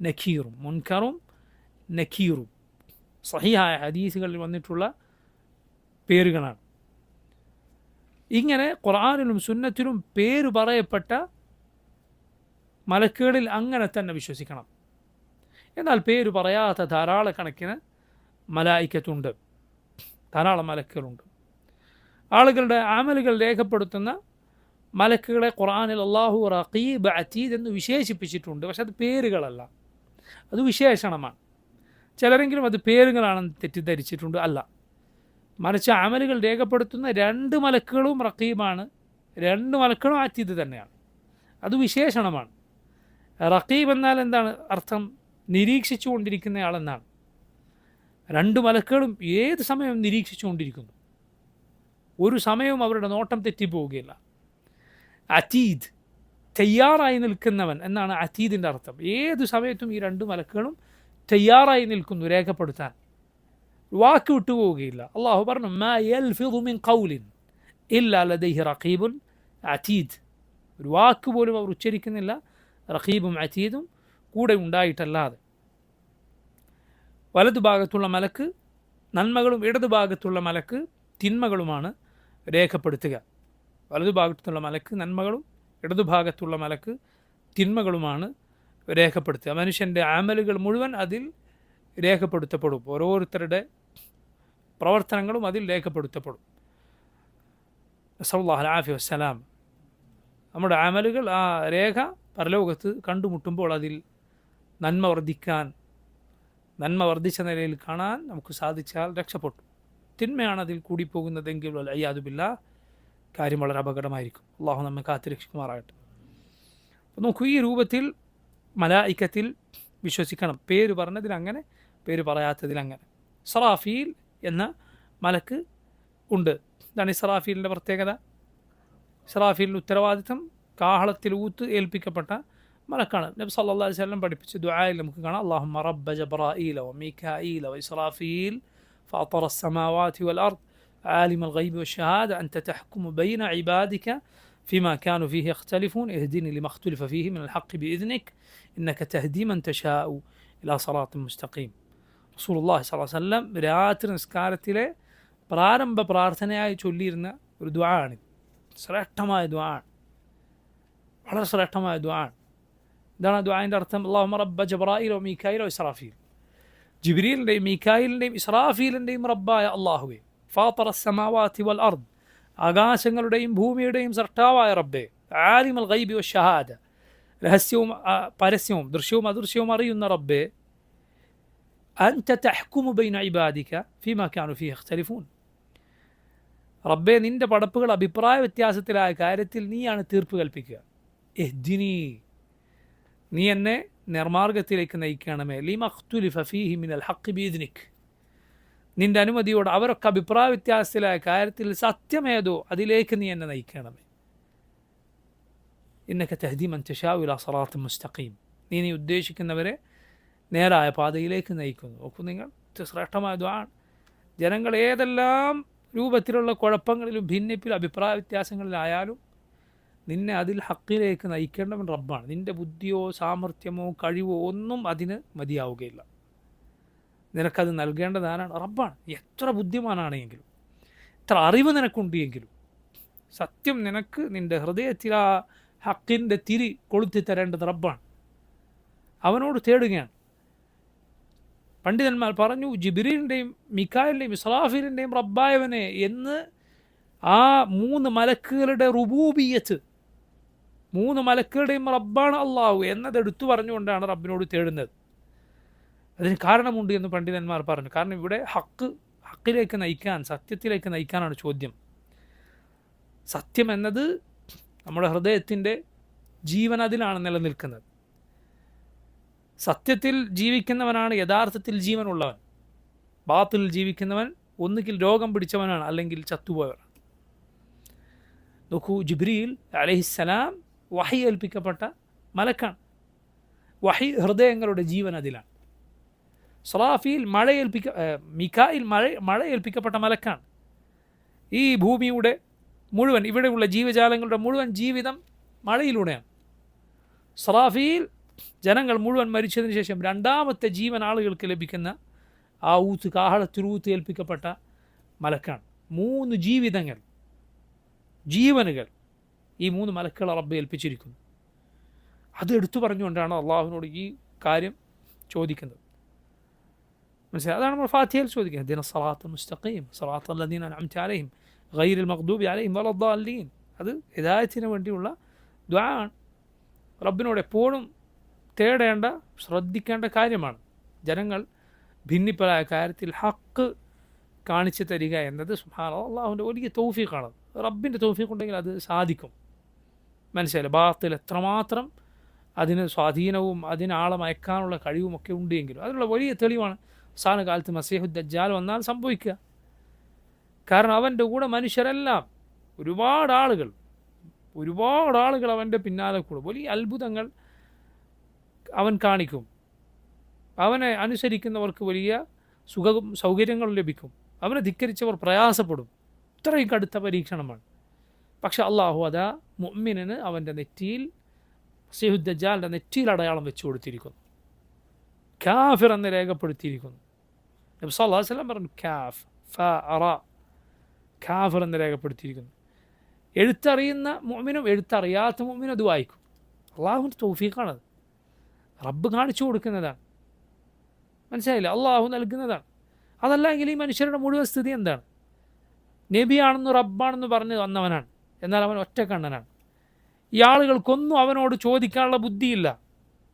നഖീറും. മുൻകറും നഖീറും സഹിഹായ ഹദീസുകളിൽ വന്നിട്ടുള്ള പേരുകളാണ്. ഇങ്ങനെ ഖുർആനിലും സുന്നത്തിലും പേര് പറയപ്പെട്ട മലക്കുകളിൽ അങ്ങനെ തന്നെ വിശ്വസിക്കണം. എന്നാൽ പേര് പറയാത്ത ധാരാളക്കണക്കിന് മലായിക്കത്തുണ്ട്, ധാരാളം മലക്കുകളുണ്ട്. ആളുകളുടെ അമലുകൾ രേഖപ്പെടുത്തുന്ന മലക്കുകളെ ഖുർആനിൽ അല്ലാഹു റഖീബ് അതീദ് എന്ന് വിശേഷിപ്പിച്ചിട്ടുണ്ട്. പക്ഷെ അത് പേരുകളല്ല, അത് വിശേഷണമാണ്. ചിലരെങ്കിലും അത് പേരുകളാണെന്ന് തെറ്റിദ്ധരിച്ചിട്ടുണ്ട്. അല്ല, മറിച്ച് അമലുകൾ രേഖപ്പെടുത്തുന്ന 2 മലക്കുകളും റഖീബാണ്, 2 മലക്കുകളും അതീദ് തന്നെയാണ്. അത് വിശേഷണമാണ്. റഖീബ് എന്നാൽ എന്താണ് അർത്ഥം? നിരീക്ഷിച്ചു കൊണ്ടിരിക്കുന്നയാളെന്നാണ്. 2 മലക്കുകളും ഏത് സമയവും നിരീക്ഷിച്ചു കൊണ്ടിരിക്കുന്നു. ഒരു സമയവും അവരുടെ നോട്ടം തെറ്റിപ്പോവുകയില്ല. അതീദ്, തയ്യാറായി നിൽക്കുന്നവൻ എന്നാണ് അതീദിൻ്റെ അർത്ഥം. ഏതു സമയത്തും ഈ 2 മലക്കുകളും തയ്യാറായി നിൽക്കുന്നു രേഖപ്പെടുത്താൻ. വാക്ക് വിട്ടുപോവുകയില്ല. അള്ളാഹു പറഞ്ഞു, മാ യൽഫിദു മിൻ ഖൗലിൻ ഇല്ലാ ലദൈഹി റഖീബുൻ അതീദ്. ഒരു വാക്ക് പോലും അവർ ഉച്ചരിക്കുന്നില്ല, റഖീബും അതീദും കൂടെ ഉണ്ടായിട്ടല്ലാതെ. വലതുഭാഗത്തുള്ള മലക്ക് നന്മകളും ഇടതുഭാഗത്തുള്ള മലക്ക് തിന്മകളുമാണ് രേഖപ്പെടുത്തുക. വലതുഭാഗത്തുള്ള മലക്ക് നന്മകളും ഇടതുഭാഗത്തുള്ള മലക്ക് തിന്മകളുമാണ് രേഖപ്പെടുത്തുക. മനുഷ്യൻ്റെ അമലുകൾ മുഴുവൻ അതിൽ രേഖപ്പെടുത്തപ്പെടും. ഓരോരുത്തരുടെ പ്രവർത്തനങ്ങളും അതിൽ രേഖപ്പെടുത്തപ്പെടും. നസ്അലുല്ലാഹി അൽ-ആഫിയ വസ്സലാം. നമ്മുടെ അമലുകൾ ആ രേഖ പരലോകത്ത് കണ്ടുമുട്ടുമ്പോൾ അതിൽ നന്മ വർദ്ധിച്ച നിലയിൽ കാണാൻ നമുക്ക് സാധിച്ചാൽ രക്ഷപ്പെട്ടു. തിന്മയാണ് അതിൽ കൂടിപ്പോകുന്നതെങ്കിൽ വൽഇയാദു ബില്ലാഹ് കാര്യം വളരെ അപകടമായിരിക്കും. അള്ളാഹു നമ്മെ കാത്തുരക്ഷിക്കുമാറാകട്ടെ. അപ്പോൾ നോക്കൂ, ഈ രൂപത്തിൽ മലായിക്കത്തിൽ വിശ്വസിക്കണം. പേര് പറഞ്ഞതിലങ്ങനെ, പേര് പറയാത്തതിലങ്ങനെ. ഇസ്രാഫീൽ എന്ന മലക്ക് ഉണ്ട്. ഇതാണ് ഇസ്രാഫീലിൻ്റെ പ്രത്യേകത. ഇസ്രാഫീലിൻ്റെ ഉത്തരവാദിത്തം കാഹളത്തിൽ ഊത്ത് ഏൽപ്പിക്കപ്പെട്ട മലക്കാണ്. നബി സല്ലല്ലാഹു അലൈഹി വസല്ലം പഠിപ്പിച്ച ദുആയിൽ നമുക്ക് കാണാം, അല്ലാഹുമ്മ റബ്ബ ജബ്രായീല വ മീകായീല വ ഇസ്രാഫീൽ ഫാطر السماوات والأرض عالم الغيب والشهادة أنت تحكم بين عبادك فيما كانوا فيه يختلفون اهدني لما اختلف فيه من الحق بإذنك إنك تهدي من تشاء إلى صراط مستقيم. റസൂലുള്ളാഹി സ്വല്ലല്ലാഹു അലൈഹി വസല്ലം രാത്രി നിസ്കാരത്തിലെ പ്രാരംഭ പ്രാർത്ഥനയായി ചൊല്ലിയിരുന്ന ഒരു ദുആണ്. ശ്രേഷ്ഠമായ ദുആണ്, വളരെ ശ്രേഷ്ഠമായ ദുആണ്. ഇതാണ് ദുആൻ്റെ അർത്ഥം. അല്ലാഹുമ്മ റബ്ബ ജബ്രായീല വ മീകായീല വ ഇസ്രാഫീൽ. ജിബ്രീലിൻ്റെയും മീകായിലിൻ്റെയും ഇസ്രാഫീലിൻ്റെയും റബ്ബായ അല്ലാഹുവേ, ഫാطر السماوات والأرض, ആകാശങ്ങളുടെയും ഭൂമിയുടെയും സൃഷ്ടാവായ റബ്ബേ, ആലിമുൽ ഗൈബി വശഹാദ, രഹസ്യവും പരസ്യവും ദൃശ്യവും അദൃശ്യവും അറിയുന്ന റബ്ബേ, അൻത തഹ്കുമു ബൈന ഇബാദിക ഫീമാ കാനൂ ഫീഹി യഖ്തലിഫൂൻ. റബ്ബേ, നിന്റെ പടപ്പുകൾ അഭിപ്രായ വ്യത്യാസത്തിലായ കാര്യത്തിൽ നീയാണ് തീർപ്പ് കൽപ്പിക്കുക. ഇഹ്ദിനി, നീ എന്നെ നിർമാർഗത്തിലേക്ക് നയിക്കണമേ. ലിമഖ്തുലിഫ ഫീഹി മിനൽ ഹഖ് ബിഇദ്നിക്, നിന്റെ അനുമതിയോട് അവരൊക്കെ അഭിപ്രായ വ്യത്യാസത്തിലായ കാര്യത്തിൽ സത്യമേതോ അതിലേക്ക് നീ എന്നെ നയിക്കണമേ. ഇന്നക തഹ്ദി മൻ തശാഉ ഇലാ സിറാത്തിൻ മുസ്തഖീം, നീ ഉദ്ദേശിക്കുന്നവരെ നേരായ പാതയിലേക്ക് നയിക്കുന്നു. നോക്കൂ നിങ്ങൾ, ശ്രേഷ്ഠമായ ദുആണ്. ജനങ്ങൾ ഏതെല്ലാം രൂപത്തിലുള്ള കുഴപ്പങ്ങളിലും ഭിന്നിപ്പിലും അഭിപ്രായ വ്യത്യാസങ്ങളിലായാലും നിന്നെ അതിൽ ഹക്കിലേക്ക് നയിക്കേണ്ടവൻ റബ്ബാണ്. നിൻ്റെ ബുദ്ധിയോ സാമർഥ്യമോ കഴിവോ ഒന്നും അതിന് മതിയാവുകയില്ല. നിനക്കത് നൽകേണ്ടതാണ് റബ്ബാണ്. എത്ര ബുദ്ധിമാനാണെങ്കിലും, എത്ര അറിവ് നിനക്കുണ്ട് എങ്കിലും, സത്യം നിനക്ക് നിൻ്റെ ഹൃദയത്തിൽ ആ ഹക്കിൻ്റെ തിരി കൊളുത്തി തരേണ്ടത് റബ്ബാണ്. അവനോട് തേടുകയാണ്. പണ്ഡിതന്മാർ പറഞ്ഞു, ജിബ്രീലിൻ്റെയും മീകായിലിൻ്റെയും ഇസ്രാഫീലിൻ്റെയും റബ്ബായവനെ എന്ന് ആ 3 മലക്കുകളുടെ റുബൂബിയത്ത്, 3 മലക്കുകളുടെയും റബ്ബാണ് അള്ളാഹു എന്നത് എടുത്തു പറഞ്ഞുകൊണ്ടാണ് റബ്ബിനോട് തേടുന്നത്. അതിന് കാരണമുണ്ട് എന്ന് പണ്ഡിതന്മാർ പറഞ്ഞു. കാരണം ഇവിടെ ഹക്കിലേക്ക് നയിക്കാൻ, സത്യത്തിലേക്ക് നയിക്കാനാണ് ചോദ്യം. സത്യം എന്നത് നമ്മുടെ ഹൃദയത്തിൻ്റെ ജീവൻ അതിലാണ് നിലനിൽക്കുന്നത്. സത്യത്തിൽ ജീവിക്കുന്നവനാണ് യഥാർത്ഥത്തിൽ ജീവനുള്ളവൻ. ബാത്തിലിൽ ജീവിക്കുന്നവൻ ഒന്നുകിൽ രോഗം പിടിച്ചവനാണ്, അല്ലെങ്കിൽ ചത്തുപോയവനാണ്. നോക്കൂ, ജിബ്രീൽ അലൈഹിസ്സലാം വഹി ഏൽപ്പിക്കപ്പെട്ട മലക്കാണ്. വഹി ഹൃദയങ്ങളുടെ ജീവൻ അതിലാണ്. സറാഫീൽ മികായിൽ മഴ ഏൽപ്പിക്കപ്പെട്ട മലക്കാണ്. ഈ ഭൂമിയുടെ മുഴുവൻ, ഇവിടെയുള്ള ജീവജാലങ്ങളുടെ മുഴുവൻ ജീവിതം മഴയിലൂടെയാണ്. സറാഫീൽ ജനങ്ങൾ മുഴുവൻ മരിച്ചതിന് ശേഷം രണ്ടാമത്തെ ജീവൻ ആളുകൾക്ക് ലഭിക്കുന്ന ആ കാഹളത്തിലൂത്ത് ഏൽപ്പിക്കപ്പെട്ട മലക്കാണ്. 3 ജീവനുകൾ ഈ 3 മലക്കുകൾ റബ്ബ് ഏൽപ്പിച്ചിരിക്കുന്നു. അത് എടുത്തു പറഞ്ഞുകൊണ്ടാണ് അള്ളാഹുവിനോട് ഈ കാര്യം ചോദിക്കുന്നത്. മനസ്സിലായി? അതാണ് നമ്മൾ ഫാത്തിഹയിൽ ചോദിക്കുന്നത്. ദിന സറാത്തുൽ മുസ്തഖീം സറാത്തുൽ ലദീന അൻഅംത അലൈഹിം ഗൈറിൽ മഗ്ദൂബി അലൈഹിം വലദ്ദാലീൻ. അത് ഹിദായത്തിന് വേണ്ടിയുള്ള ദുആ ആണ്. റബ്ബിനോട് എപ്പോഴും തേടേണ്ട, ശ്രദ്ധിക്കേണ്ട കാര്യമാണ്. ജനങ്ങൾ ഭിന്നിപ്പരായ കാര്യത്തിൽ ഹക്ക് കാണിച്ചു തരിക എന്നത് സുബ്ഹാനല്ലാഹ് അള്ളാഹുവിൻ്റെ വലിയ തൗഫീഖാണ്. റബ്ബിൻ്റെ തൗഫീഖ് ഉണ്ടെങ്കിൽ അത് സാധിക്കും. മനസ്സിലായില്ലേ? ബാത്തിൽ എത്രമാത്രം അതിന് സ്വാധീനവും അതിനാളെ മയക്കാനുള്ള കഴിവുമൊക്കെ ഉണ്ടെങ്കിലും അതിനുള്ള വലിയ തെളിവാണ് അവസാന കാലത്ത് മസീഹുദ് ദജ്ജാൽ വന്നാൽ സംഭവിക്കുക. കാരണം അവൻ്റെ കൂടെ മനുഷ്യരെല്ലാം ഒരുപാട് ആളുകൾ അവൻ്റെ പിന്നാലെ കൂടെ വലിയ അത്ഭുതങ്ങൾ അവൻ കാണിക്കും. അവനെ അനുസരിക്കുന്നവർക്ക് വലിയ സൗകര്യങ്ങൾ ലഭിക്കും. അവനെ ധിക്കരിച്ചവർ പ്രയാസപ്പെടും. ഇത്രയും കടുത്ത പരീക്ഷണമാണ്. പക്ഷെ അള്ളാഹു അതാ മുഅ്മിനിന് അവൻ്റെ നെറ്റിയിൽ, മസീഹുദ് ദജ്ജാലിൻ്റെ നെറ്റിയിൽ അടയാളം വെച്ചു കൊടുത്തിരിക്കുന്നു. കാഫിർ എന്ന് രേഖപ്പെടുത്തിയിരിക്കുന്നു. നബി സല്ലല്ലാഹു അലൈഹി വസല്ലം പറഞ്ഞു കാഫിർ എന്ന് രേഖപ്പെടുത്തിയിരിക്കുന്നു. എഴുത്തറിയുന്ന മുഅ്മിനും എഴുത്തറിയാത്ത മുഅ്മിനും അത് വായിക്കും. അള്ളാഹുവിൻ്റെ തൗഫീഖാണത്. റബ്ബ് കാണിച്ചു കൊടുക്കുന്നതാണ്. മനസ്സിലായില്ല? അള്ളാഹു നൽകുന്നതാണ്. അതല്ലെങ്കിൽ ഈ മനുഷ്യരുടെ മുഴുവൻ സ്ഥിതി എന്താണ്? നബിയാണെന്ന് റബ്ബാണെന്ന് പറഞ്ഞ് വന്നവനാണ്, എന്നാൽ അവൻ ഒറ്റക്കണ്ണനാണ്. ഈ ആളുകൾക്കൊന്നും അവനോട് ചോദിക്കാനുള്ള ബുദ്ധിയില്ല.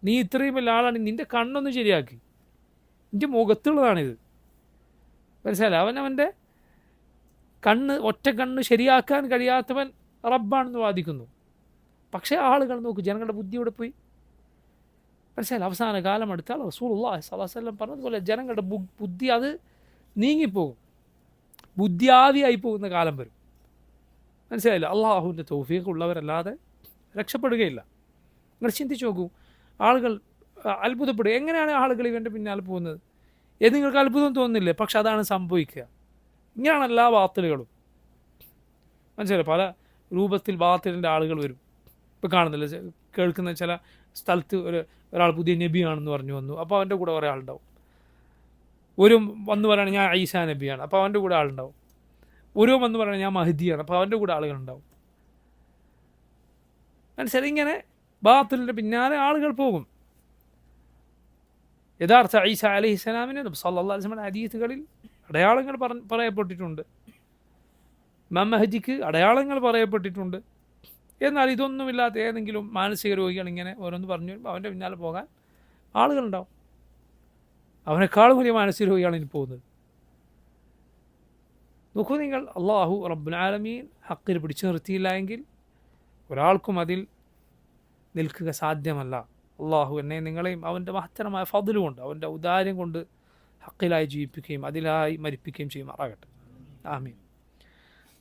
നീ ഇത്രയും വലിയ ആളാണ്, നിൻ്റെ കണ്ണൊന്ന് ശരിയാക്കി, നിൻ്റെ മുഖത്തുള്ളതാണിത്. മനസ്സിലായില്ല? അവൻ്റെ ഒറ്റ കണ്ണ് ശരിയാക്കാൻ കഴിയാത്തവൻ റബ്ബാണെന്ന് വാദിക്കുന്നു. പക്ഷേ ആളുകൾ നോക്കൂ, ജനങ്ങളുടെ ബുദ്ധി ഇവിടെ പോയി. മനസ്സിലായില്ല? അവസാന കാലം എടുത്താൽ റസൂലുള്ളാഹി സ്വല്ലല്ലാഹു അലൈഹി വസല്ലം പറഞ്ഞതുപോലെ ജനങ്ങളുടെ ബുദ്ധി അത് നീങ്ങിപ്പോകും, ബുദ്ധിയാവിയായി പോകുന്ന കാലം വരും. മനസ്സിലായില്ല? അള്ളാഹുവിൻ്റെ തൗഫീഖ് ഉള്ളവരല്ലാതെ രക്ഷപ്പെടുകയില്ല. നിങ്ങൾ ചിന്തിച്ച് നോക്കൂ, ആളുകൾ അത്ഭുതപ്പെടുക. എങ്ങനെയാണ് ആളുകൾ ഇവൻ്റെ പിന്നാലെ പോകുന്നത്? നിങ്ങൾക്ക് അത്ഭുതം തോന്നുന്നില്ലേ? പക്ഷെ അതാണ് സംഭവിക്കുക. ഇങ്ങനെയാണ് എല്ലാ ബാത്തിലുകളും. മനസ്സിലായില്ല? പല രൂപത്തിൽ ബാത്തിലിൻ്റെ ആളുകൾ വരും. ഇപ്പോൾ കാണുന്നില്ല, കേൾക്കുന്ന ചില സ്ഥലത്ത് ഒരാൾ പുതിയ നബിയാണെന്ന് പറഞ്ഞു വന്നു, അപ്പോൾ അവൻ്റെ കൂടെ കുറേ ആളുണ്ടാവും. ഒരു വന്ന് പറയുകയാണ് ഞാൻ ഈസാ നബിയാണ്, അപ്പോൾ അവൻ്റെ കൂടെ ആളുണ്ടാവും. ഒരു വന്ന് പറയുകയാണ് ഞാൻ മഹദിയാണ്, അപ്പോൾ അവൻ്റെ കൂടെ ആളുകളുണ്ടാവും. മനസ്സിലായി? ഇങ്ങനെ ബാത്തിലിൻ്റെ പിന്നാലെ ആളുകൾ പോകും. യഥാർത്ഥ ഈസ അലൈഹിസ്സലാമിന് നബി സല്ലല്ലാഹു അലൈഹി വസല്ലം ഹദീസുകളിൽ അടയാളങ്ങൾ പറയപ്പെട്ടിട്ടുണ്ട്. ഇമാം മഹദിക്ക് അടയാളങ്ങൾ പറയപ്പെട്ടിട്ടുണ്ട്. എന്നാൽ ഇതൊന്നുമില്ലാത്ത ഏതെങ്കിലും മാനസിക രോഗികൾ ഇങ്ങനെ ഓരോന്ന് പറഞ്ഞു വരുമ്പോൾ അവൻ്റെ പിന്നാലെ പോകാൻ ആളുകളുണ്ടാവും. അവനേക്കാളും വലിയ മാനസിക രോഗിയാണ് ഇനി പോകുന്നത്. നോക്കൂ നിങ്ങൾ, അള്ളാഹു റബ്ബുൽ ആലമീൻ ഹക്കിൽ പിടിച്ചു നിർത്തിയില്ല എങ്കിൽ ഒരാൾക്കും അതിൽ നിൽക്കുക സാധ്യമല്ല. അള്ളാഹു എന്നെ നിങ്ങളെയും അവൻ്റെ മഹത്തരമായ ഫദ്ല് കൊണ്ട്, അവൻ്റെ ഔദാര്യം കൊണ്ട് ഹക്കിലായി ജീവിപ്പിക്കുകയും അതിലായി മരിപ്പിക്കുകയും ചെയ്യുമാറാകട്ടെ. ആമീൻ.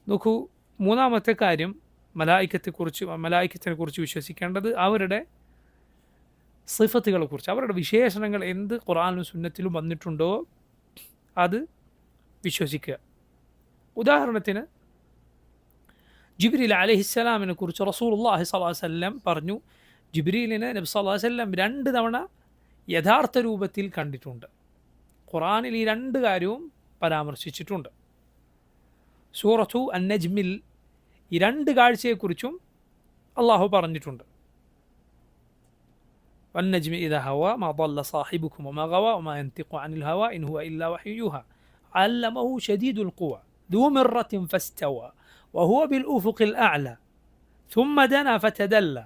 നോക്കൂ, മൂന്നാമത്തെ കാര്യം മലായിക്കത്തിനെ കുറിച്ച് വിശ്വസിക്കേണ്ടത് അവരുടെ സിഫത്തുകളെക്കുറിച്ച്, അവരുടെ വിശേഷണങ്ങൾ എന്ത് ഖുർആനിലും സുന്നത്തിലും വന്നിട്ടുണ്ടോ അത് വിശ്വസിക്കുക. ഉദാഹരണത്തിന് ജിബ്രീൽ അലൈഹിസ്സലാമിനെ കുറിച്ച് റസൂലുള്ളാഹി സ്വല്ലല്ലാഹു അലൈഹി വസല്ലം പറഞ്ഞു, ജിബ്രീലിനെ നബി സല്ലല്ലാഹു അലൈഹി വസല്ലം 2 തവണ യഥാർത്ഥ രൂപത്തിൽ കണ്ടിട്ടുണ്ട്. ഖുർആനിൽ ഈ 2 കാര്യവും പരാമർശിച്ചിട്ടുണ്ട്. സൂറത്തു അൻ-നജ്മിൽ ഈ 2 കാഴ്ചയെക്കുറിച്ചും അള്ളാഹു പറഞ്ഞിട്ടുണ്ട്. വന്നജ്മി ഇദാ ഹവ മാ ضل صاحبكم وما غوى وما ينطق عن الهوى إن هو إلا وحي يوحى علمه شديد القوى ذو مرة فاستوى وهو بالأفق الأعلى ثم دنا فتدلى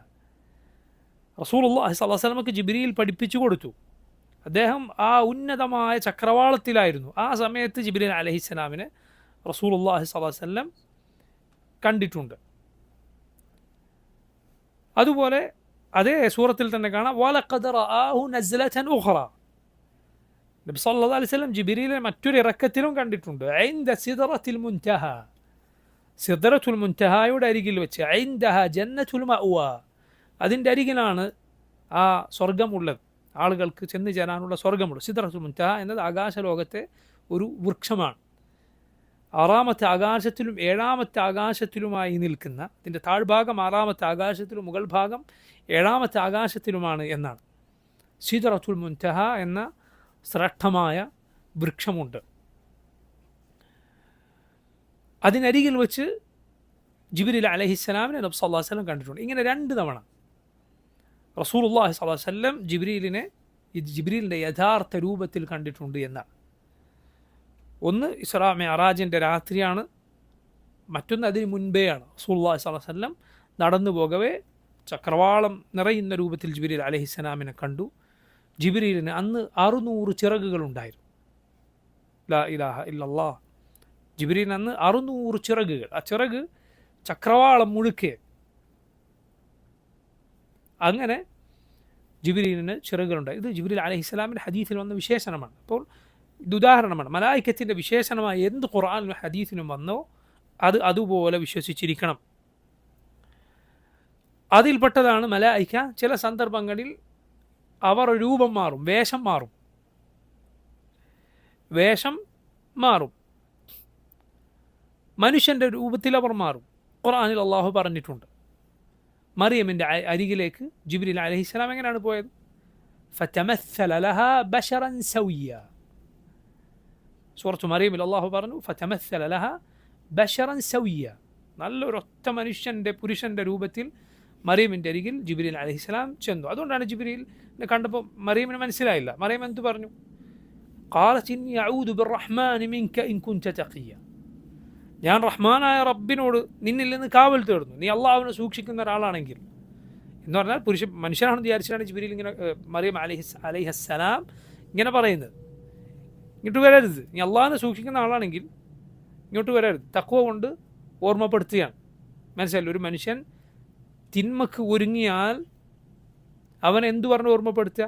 റസൂലുള്ളാഹി സ്വല്ലല്ലാഹു അലൈഹി വസല്ലമക്ക് ജിബ്രീൽ പഠിപ്പിച്ചു കൊടുത്തു. അദ്ദേഹം ആ ഉന്നതമായ ചക്രവാളത്തിലായിരുന്നു. ആ സമയത്ത് ജിബ്രീൽ അലൈഹിസ്സലാമിനെ റസൂലുള്ളാഹി സ്വല്ലല്ലാഹു അലൈഹി വസല്ലം കണ്ടിട്ടുണ്ട്. അതുപോലെ അതേ സൂറത്തിൽ തന്നെ കാണാം, വലഖദ് റആഹു നസ്ലതൻ ഉഖറ. നബി സല്ലല്ലാഹു അലൈഹി വസല്ലം ജിബ്രീലിനെ മറ്റൊരു ഇറക്കത്തിലും കണ്ടിട്ടുണ്ട്. ഇൻദ സിദ്റത്തുൽ മുൻതഹ, സിദ്റത്തുൽ മുൻതഹയുടെ അരികിൽ വെച്ച്. ഇൻദഹ ജന്നത്തുൽ മഅ്വ, അതിൻ്റെ അരികിലാണ് ആ സ്വർഗമുള്ളത്, ആളുകൾക്ക് ചെന്ന് ചേരാനുള്ള സ്വർഗമുള്ളത്. സിദ്റത്തുൽ മുൻതഹ എന്നത് ആകാശലോകത്തെ ഒരു വൃക്ഷമാണ്. ആറാമത്തെ ആകാശത്തിലും ഏഴാമത്തെ ആകാശത്തിലുമായി നിൽക്കുന്ന, ഇതിൻ്റെ താഴ്ഭാഗം ആറാമത്തെ ആകാശത്തിലും മുകൾ ഭാഗം ഏഴാമത്തെ ആകാശത്തിലുമാണ് എന്നാണ്. സിദ്റത്തുൽ മുൻതഹ എന്ന ശ്രേഷ്ഠമായ വൃക്ഷമുണ്ട്. അതിനരികിൽ വെച്ച് ജിബ്രീൽ അലൈഹിസ്സലാമിനെ നബി സല്ലല്ലാഹു അലൈഹി വസല്ലം കണ്ടിട്ടുണ്ട്. ഇങ്ങനെ 2 തവണ റസൂലുള്ളാഹി സ്വല്ലല്ലാഹു അലൈഹി വസല്ലം ജിബ്രീലിൻ്റെ യഥാർത്ഥ രൂപത്തിൽ കണ്ടിട്ടുണ്ട് എന്നാണ്. ഒന്ന് ഇസ്രാ മിഅ്റാജിൻ്റെ രാത്രിയാണ്, മറ്റൊന്ന് അതിന് മുൻപേയാണ്. റസൂലുള്ളാഹി സ്വല്ലല്ലാഹു അലൈഹി വസല്ലം നടന്നു പോകവേ ചക്രവാളം നിറയുന്ന രൂപത്തിൽ ജിബ്രീൽ അലൈഹിസ്സലാമിനെ കണ്ടു. ജിബ്രീലിന് അന്ന് 600 ചിറകുകളുണ്ടായിരുന്നു. ലാ ഇലാഹ ഇല്ലല്ലാഹ്. ജിബ്രീലിന് അന്ന് 600 ചിറകുകൾ. ആ ചിറക് ചക്രവാളം മുഴുക്കെ. അങ്ങനെ ജിബ്രീലിന് ചിറകുകളുണ്ടായി. ഇത് ജിബ്രീൽ അലൈഹിസ്സലാമിൻ്റെ ഹദീസിൽ വന്ന വിശേഷണമാണ്. അപ്പോൾ ഇത് ഉദാഹരണമാണ്. മലായിക്കത്തിൻ്റെ വിശേഷണമായി എന്ത് ഖുർആനിലും ഹദീസിലും വന്നോ അത് അതുപോലെ വിശ്വസിച്ചിരിക്കണം. അതിൽപ്പെട്ടതാണ് മലായിക്ക ചില സന്ദർഭങ്ങളിൽ അവർ രൂപം മാറും, വേഷം മാറും, മനുഷ്യൻ്റെ രൂപത്തിൽ അവർ മാറും. ഖുർആനിൽ അള്ളാഹു പറഞ്ഞിട്ടുണ്ട്. മറിയമിൻ്റെ അരികിലേക്ക് ജിബ്രീൽ അലൈഹിസ്സലാം എങ്ങനെയാണ് പോയത്? ഫതമസ്സല ലഹാ ബശറൻ സവിയ്യ. സൂറത്തു മറിയമിൽ അള്ളാഹു പറഞ്ഞു ഫതമസ്സല ലഹാ ബശറൻ സവിയ്യ. നല്ലൊരൊറ്റ മനുഷ്യൻ്റെ പുരുഷൻ്റെ രൂപത്തിൽ മറിയമിൻ്റെ അരികിൽ ജിബ്രീൽ അലൈഹിസ്സലാം ചെന്നു. അതുകൊണ്ടാണ് ജിബ്രീലിനെ കണ്ടപ്പോൾ മറിയമിന് മനസ്സിലായില്ല. മറിയം എന്ത് പറഞ്ഞു? ഖാലത് ഇന്നി അഊദു ബിർറഹ്മാനി മിൻക ഇൻ കുൻത തഖിയ്യ. ഞാൻ റഹ്മാനായ റബ്ബിനോട് നിന്നിൽ നിന്ന് കാവൽ തേടുന്നു, നീ അള്ളാഹുവിനെ സൂക്ഷിക്കുന്ന ഒരാളാണെങ്കിൽ എന്ന് പറഞ്ഞാൽ മനുഷ്യനാണെന്ന് വിചാരിച്ചിട്ടാണ് ജിബ്രീൽ ഇങ്ങനെ മറിയം അലൈഹിസ്സലാം ഇങ്ങനെ പറയുന്നത്. ഇങ്ങോട്ട് വരരുത്, നീ അള്ളാഹിനെ സൂക്ഷിക്കുന്ന ആളാണെങ്കിൽ ഇങ്ങോട്ട് വരരുത്. തഖ്വ കൊണ്ട് ഓർമ്മപ്പെടുത്തുകയാണ്. മനസ്സിലായില്ല? ഒരു മനുഷ്യൻ തിന്മക്ക് ഒരുങ്ങിയാൽ അവൻ എന്തു പറഞ്ഞ് ഓർമ്മപ്പെടുത്തുക?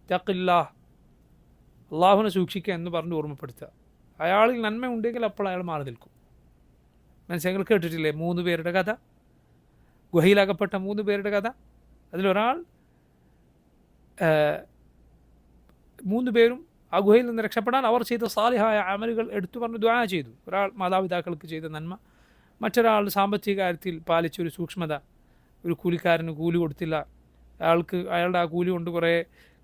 തഖില്ലാഹ്, അള്ളാഹുവിനെ സൂക്ഷിക്കുക എന്ന് പറഞ്ഞ് ഓർമ്മപ്പെടുത്തുക. അയാളിൽ നന്മ ഉണ്ടെങ്കിൽ അപ്പോൾ അയാൾ മാറി നിൽക്കും. മനസ്സിലായി? കേട്ടിട്ടില്ലേ 3 പേരുടെ കഥ, ഗുഹയിലകപ്പെട്ട 3 പേരുടെ കഥ? അതിലൊരാൾ 3 പേരും ആ ഗുഹയിൽ നിന്ന് രക്ഷപ്പെടാൻ അവർ ചെയ്ത സാലിഹായ അമലുകൾ എടുത്തു പറഞ്ഞ് ദുആ ചെയ്തു. ഒരാൾ മാതാപിതാക്കൾക്ക് ചെയ്ത നന്മ, മറ്റൊരാൾ സാമ്പത്തിക കാര്യത്തിൽ പാലിച്ചൊരു സൂക്ഷ്മത, ഒരു കൂലിക്കാരന് കൂലി കൊടുത്തില്ല, അയാളുടെ ആ കൂലി കൊണ്ട് കുറേ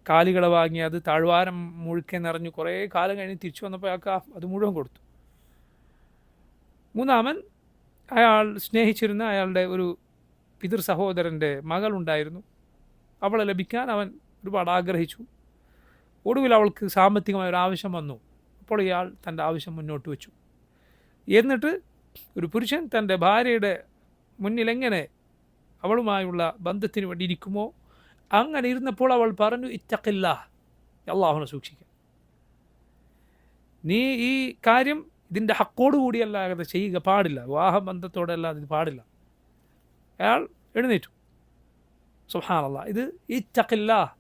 കാലികളെ വാങ്ങി അത് താഴ്വാരം മുഴുക്കെ നിറഞ്ഞു. കുറേ കാലം കഴിഞ്ഞ് തിരിച്ചു വന്നപ്പോൾ അയാൾക്ക് അത് മുഴുവൻ കൊടുത്തു. 3-മൻ അയാൾ സ്നേഹിച്ചിരുന്ന അയാളുടെ ഒരു പിതൃ സഹോദരൻ്റെ മകളുണ്ടായിരുന്നു. അവളെ ലഭിക്കാൻ അവൻ ഒരുപാട് ആഗ്രഹിച്ചു. ഒടുവിൽ അവൾക്ക് സാമ്പത്തികമായ ഒരു ആവശ്യം വന്നു. അപ്പോൾ ഇയാൾ തൻ്റെ ആവശ്യം മുന്നോട്ട് വെച്ചു. എന്നിട്ട് ഒരു പുരുഷൻ തൻ്റെ ഭാര്യയുടെ മുന്നിൽ എങ്ങനെ അവളുമായുള്ള ബന്ധത്തിന് വേണ്ടി ഇരിക്കുമോ അങ്ങനെ ഇരുന്നപ്പോൾ അവൾ പറഞ്ഞു, ഇത്തഖില്ലാഹ്, അള്ളാഹുവിനെ സൂക്ഷിക്കുക. നീ ഈ കാര്യം ഇതിൻ്റെ ഹക്കോടുകൂടിയല്ലാതെ ചെയ്യുക പാടില്ല, വിവാഹബന്ധത്തോടെ അല്ലാതെ ഇത് പാടില്ല. അയാൾ എഴുന്നേറ്റു. സുബ്ഹാനല്ലാഹ്. ഇത് ഇത്തഖില്ലാഹ്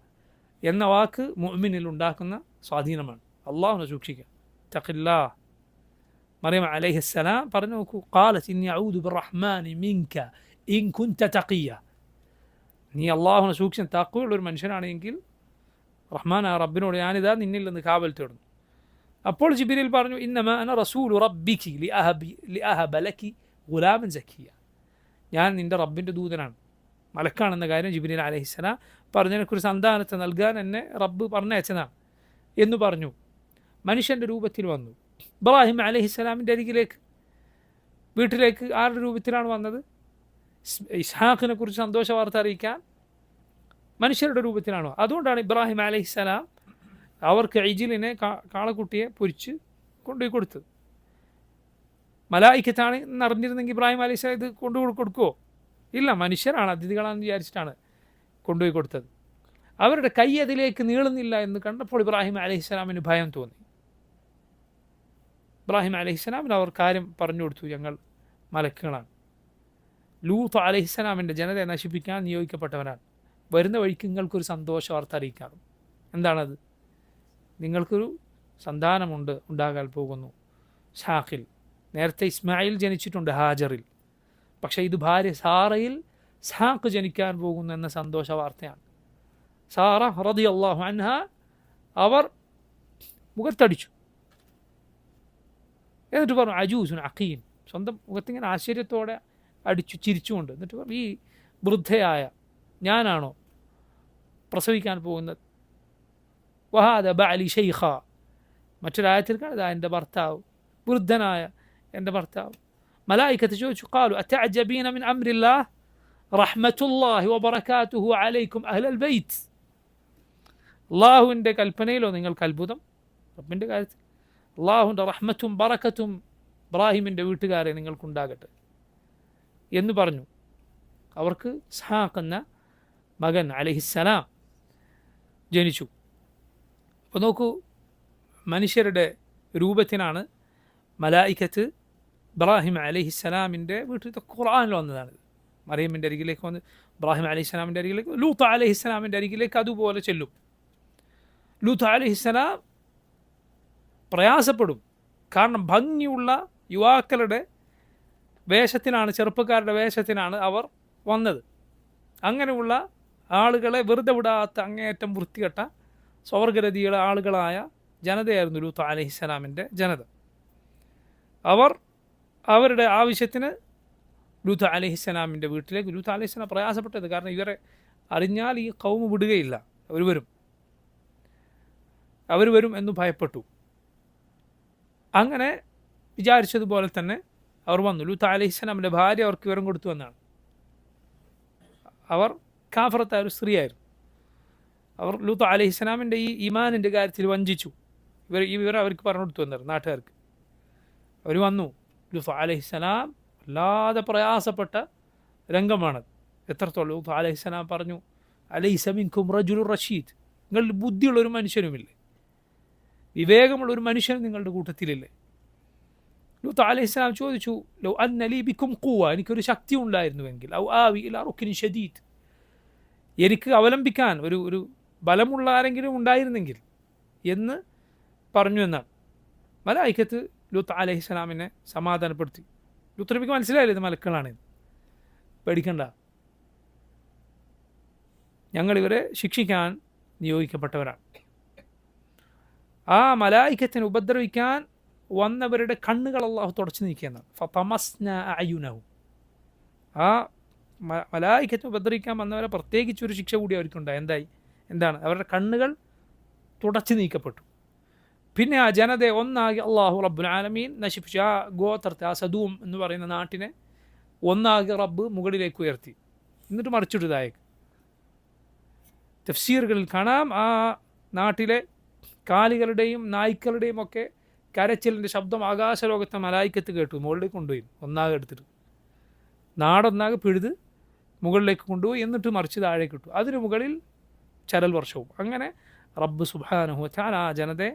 എന്ന വാക്ക് മുഅ്മിനിൽ ഉണ്ടാക്കുന്ന സ്വാധീനമാണ്. അള്ളാഹുവിനെ സൂക്ഷിക്കുക. ഇത്തഖില്ലാഹ്. മറിയം അലൈഹിസ്സലാം പറഞ്ഞു നോക്കൂ, ഖാലത് ഇന്നി അഊദു ബിർറഹ്മാനി മിൻക ഇൻ കുൻത തഖിയ്യ. നീ അള്ളാഹുവിനെ സൂക്ഷിച്ച തഖ്വയുള്ളൊരു മനുഷ്യനാണെങ്കിൽ റഹ്മാനായ റബ്ബിനോട് ഞാനിതാ നിന്നിൽ നിന്ന് കാവൽ തേടുന്നു. അപ്പോൾ ജിബ്രീൽ പറഞ്ഞു, ഇന്നമാ അന റസൂലു റബ്ബികി ലിഅഹബ ലകി ഗുലാമൻ സക്കിയ. ഞാൻ നിൻ്റെ റബ്ബിൻ്റെ ദൂതനാണ്, മലക്കാണെന്ന കാര്യം ജിബ്രീൽ അലൈഹിസ്സലാം പറഞ്ഞതിനെക്കുറിച്ച് സന്താനത്തെ നൽകാൻ എന്നെ റബ്ബ് പറഞ്ഞയച്ചതാണ് എന്ന് പറഞ്ഞു. മനുഷ്യൻ്റെ രൂപത്തിൽ വന്നു. ഇബ്രാഹിം അലൈഹിസ്സലാമിൻ്റെ വീട്ടിലേക്ക് ആരുടെ രൂപത്തിലാണ് വന്നത്? ഇസ്ഹാഖിനെ കുറിച്ച് സന്തോഷ വാർത്ത അറിയിക്കാൻ മനുഷ്യരുടെ രൂപത്തിലാണോ? അതുകൊണ്ടാണ് ഇബ്രാഹിം അലൈഹിസ്സലാം അവർക്ക് ഇജിലിനെ, കാളക്കുട്ടിയെ പൊരിച്ച് കൊണ്ടുപോയി കൊടുത്തത്. മലായിക്കത്താണ് എന്നറിഞ്ഞിരുന്നെങ്കിൽ ഇബ്രാഹിം അലൈഹിസ്സലാം ഇത് കൊടുക്കുമോ? ഇല്ല, മനുഷ്യരാണ്, അതിഥികളാണെന്ന് വിചാരിച്ചിട്ടാണ് കൊണ്ടുപോയി കൊടുത്തത്. അവരുടെ കൈ അതിലേക്ക് നീളുന്നില്ല എന്ന് കണ്ടപ്പോൾ ഇബ്രാഹിം അലൈഹിസ്സലാമിന് ഭയം തോന്നി. ഇബ്രാഹിം അലൈഹിസ്സലാമിന് അവർ കാര്യം പറഞ്ഞു കൊടുത്തു, ഞങ്ങൾ മലക്കുകളാണ്, ലൂത്ത് അലൈഹിസ്സലാമിൻ്റെ ജനതയെ നശിപ്പിക്കാൻ നിയോഗിക്കപ്പെട്ടവരാണ്, വരുന്ന വഴിക്ക് നിങ്ങൾക്കൊരു സന്തോഷ വാർത്ത അറിയിക്കാറും. എന്താണത്? നിങ്ങൾക്കൊരു സന്താനമുണ്ട്, ഉണ്ടാകാൻ പോകുന്നു, ഷാഖിൽ. നേരത്തെ ഇസ്മായിൽ ജനിച്ചിട്ടുണ്ട് ഹാജറിൽ, പക്ഷേ ഇത് ഭാര്യ സാറയിൽ ഷാഖ് ജനിക്കാൻ പോകുന്നു എന്ന സന്തോഷ വാർത്തയാണ്. സാറ റളിയല്ലാഹു അൻഹ അവർ മുഖത്തടിച്ചു, എന്നിട്ട് പറഞ്ഞു അജൂസുൻ അഖീം, സ്വന്തം മുഖത്തിങ്ങനെ ആശ്ചര്യത്തോടെ അടിച്ചു ചിരിച്ചുകൊണ്ട്. എന്നിട്ട് പറഞ്ഞു, ഈ വൃദ്ധയായ ഞാനാണോ പ്രസവിക്കാൻ പോകുന്നത്? വഹാദ ബഅലി ഷൈഖ, മറ്റൊരായത്തിൽ കാണുക എൻ്റെ ഭർത്താവ്, വൃദ്ധനായ എൻ്റെ ഭർത്താവ്. മലായികത്ത് ചോദിച്ചു, ഖാലു അതഅജബീന മിൻ അംരില്ലാഹ് റഹ്മത്തുല്ലാഹി വബറകാതുഹു അലൈക്കും അഹ്ലൽ ബൈത്ത്. അള്ളാഹുവിൻ്റെ കൽപ്പനയിലോ നിങ്ങൾക്ക് അത്ഭുതം? റബ്ബിൻ്റെ കാര്യത്തിൽ അള്ളാഹുവിൻ്റെ റഹ്മത്തും ബറക്കത്തും ഇബ്രാഹിമിൻ്റെ വീട്ടുകാരെ നിങ്ങൾക്കുണ്ടാകട്ടെ എന്ന് പറഞ്ഞു. അവർക്ക് ഇസ്ഹാഖ് എന്ന മകൻ അലൈഹിസ്സലാം ജനിച്ചു. അപ്പോൾ നോക്കൂ, മനുഷ്യരുടെ രൂപത്തിനാണ് മലായികത്ത് ഇബ്രാഹിം അലൈഹിസ്സലാമിൻ്റെ വീട്ടിൽ. ഖുർആനിൽ വന്നതാണ്. മറിയമിൻ്റെ അരികിലേക്ക് വന്ന് ഇബ്രാഹിം അലൈഹിസ്സലാമിൻ്റെ അരികിലേക്ക്, ലൂത്ത് അലൈഹിസ്സലാമിൻ്റെ അരികിലേക്ക് അതുപോലെ ചെല്ലും. ലൂത്ത് അലൈഹിസ്സലാം പ്രയാസപ്പെടും, കാരണം ഭംഗിയുള്ള യുവാക്കളുടെ വേഷത്തിനാണ്, ചെറുപ്പക്കാരുടെ വേഷത്തിനാണ് അവർ വന്നത്. അങ്ങനെയുള്ള ആളുകളെ വെറുതെ വിടാത്ത അങ്ങേയറ്റം വൃത്തികെട്ട സ്വർഗരതിയുടെ ആളുകളായ ജനതയായിരുന്നു ലൂത്ത് അലൈഹിസ്സലാമിൻ്റെ ജനത. അവർ അവരുടെ ആവശ്യത്തിന് ലൂത്ത് അലൈഹിസ്സലാമിൻ്റെ വീട്ടിലേക്ക്, ലൂത്ത് അലൈഹിസ്സലാം പ്രയാസപ്പെട്ടത് കാരണം ഇവരെ അറിഞ്ഞാൽ ഈ ഖൗമ് വിടുകയില്ല, അവർ വരും എന്ന് ഭയപ്പെട്ടു. അങ്ങനെ വിചാരിച്ചതുപോലെ തന്നെ അവർ വന്നു. ലൂത്ത് അലൈഹിസ്സലാമിൻ്റെ ഭാര്യ അവർക്ക് വിവരം കൊടുത്തു എന്നാണ്. അവർ കാഫറത്തായ ഒരു സ്ത്രീയായിരുന്നു. അവർ ലൂത്ത് അലൈഹിസ്സലാമിൻ്റെ ഈ ഈമാനിൻ്റെ കാര്യത്തിൽ വഞ്ചിച്ചു. ഈ വിവരം അവർക്ക് പറഞ്ഞു കൊടുത്തു എന്നായിരുന്നു നാട്ടുകാർക്ക്. അവർ വന്നു. ലൂത്ത് അലൈഹിസ്സലാം വല്ലാതെ പ്രയാസപ്പെട്ട രംഗമാണത്. എത്രത്തോളം? ലൂത്ത് അലൈഹിസ്സലാം പറഞ്ഞു, അലൈസ മിൻകും റജുലുർ റഷീദ്, നിങ്ങളിൽ ബുദ്ധിയുള്ളൊരു മനുഷ്യനുമില്ലേ, വിവേകമുള്ളൊരു മനുഷ്യൻ നിങ്ങളുടെ കൂട്ടത്തിലില്ലേ? ലൂത്ത് അലൈഹിസ്സലാം ചോദിച്ചു, ലൗ അന്ന ലീ ബിക്കും ഖുവ, എനിക്കൊരു ശക്തി ഉണ്ടായിരുന്നുവെങ്കിൽ, ഔ ആവി ഇലാ റുക്നിൻ ശദീദ്, എനിക്ക് അവലംബിക്കാൻ ഒരു ബലമുള്ള ആരെങ്കിലും ഉണ്ടായിരുന്നെങ്കിൽ എന്ന് പറഞ്ഞു എന്നാണ്. മലായികത്ത് ലൂത്ത് അലൈഹിസ്സലാമിനെ സമാധാനപ്പെടുത്തി. ലൂത്ത് നബിക്ക് മനസ്സിലായില്ല ഇത് മലക്കുകളാണ്, പേടിക്കണ്ട, ഞങ്ങളിവരെ ശിക്ഷിക്കാൻ നിയോഗിക്കപ്പെട്ടവരാണ്. ആ മലായികത്തിനെ ഉപദ്രവിക്കാൻ വന്നവരുടെ കണ്ണുകൾ അള്ളാഹു തുടച്ചു നീക്കിയെന്നാണ്. ഫതമസ്ന അയുനഹും, ആ മലായികത്തിനെ ഉപദ്രവിക്കാൻ വന്നവരെ പ്രത്യേകിച്ചൊരു ശിക്ഷ കൂടി അവർക്കുണ്ടായി. എന്താണ്? അവരുടെ കണ്ണുകൾ തുടച്ചു നീക്കപ്പെട്ടു. പിന്നെ ആ ജനതയെ ഒന്നാകെ അള്ളാഹു റബ്ബുൽ ആലമീൻ നശിപ്പിച്ചു. ആ ഗോത്രത്തെ, ആ സദൂം എന്ന് പറയുന്ന നാട്ടിനെ ഒന്നാകെ റബ്ബ് മുകളിലേക്ക് ഉയർത്തി, എന്നിട്ട് മറിച്ചിട്ടു താഴേക്ക്. തഫ്സീറുകളിൽ കാണാം, ആ നാട്ടിലെ കാലികളുടെയും നായ്ക്കളുടെയും ഒക്കെ കരച്ചിലിൻ്റെ ശബ്ദം ആകാശലോകത്തെ മലായിക്കത്ത് കേട്ടു. മുകളിലേക്ക് കൊണ്ടുപോയി, ഒന്നാകെ എടുത്തിട്ട് നാടൊന്നാകെ പിഴുത് മുകളിലേക്ക് കൊണ്ടുപോയി, എന്നിട്ട് മറിച്ച് താഴേക്ക് ഇട്ടു. അതിന് മുകളിൽ ചരൽ വർഷവും. അങ്ങനെ റബ്ബ് സുബ്ഹാനഹു വ തആല ആ ജനതയെ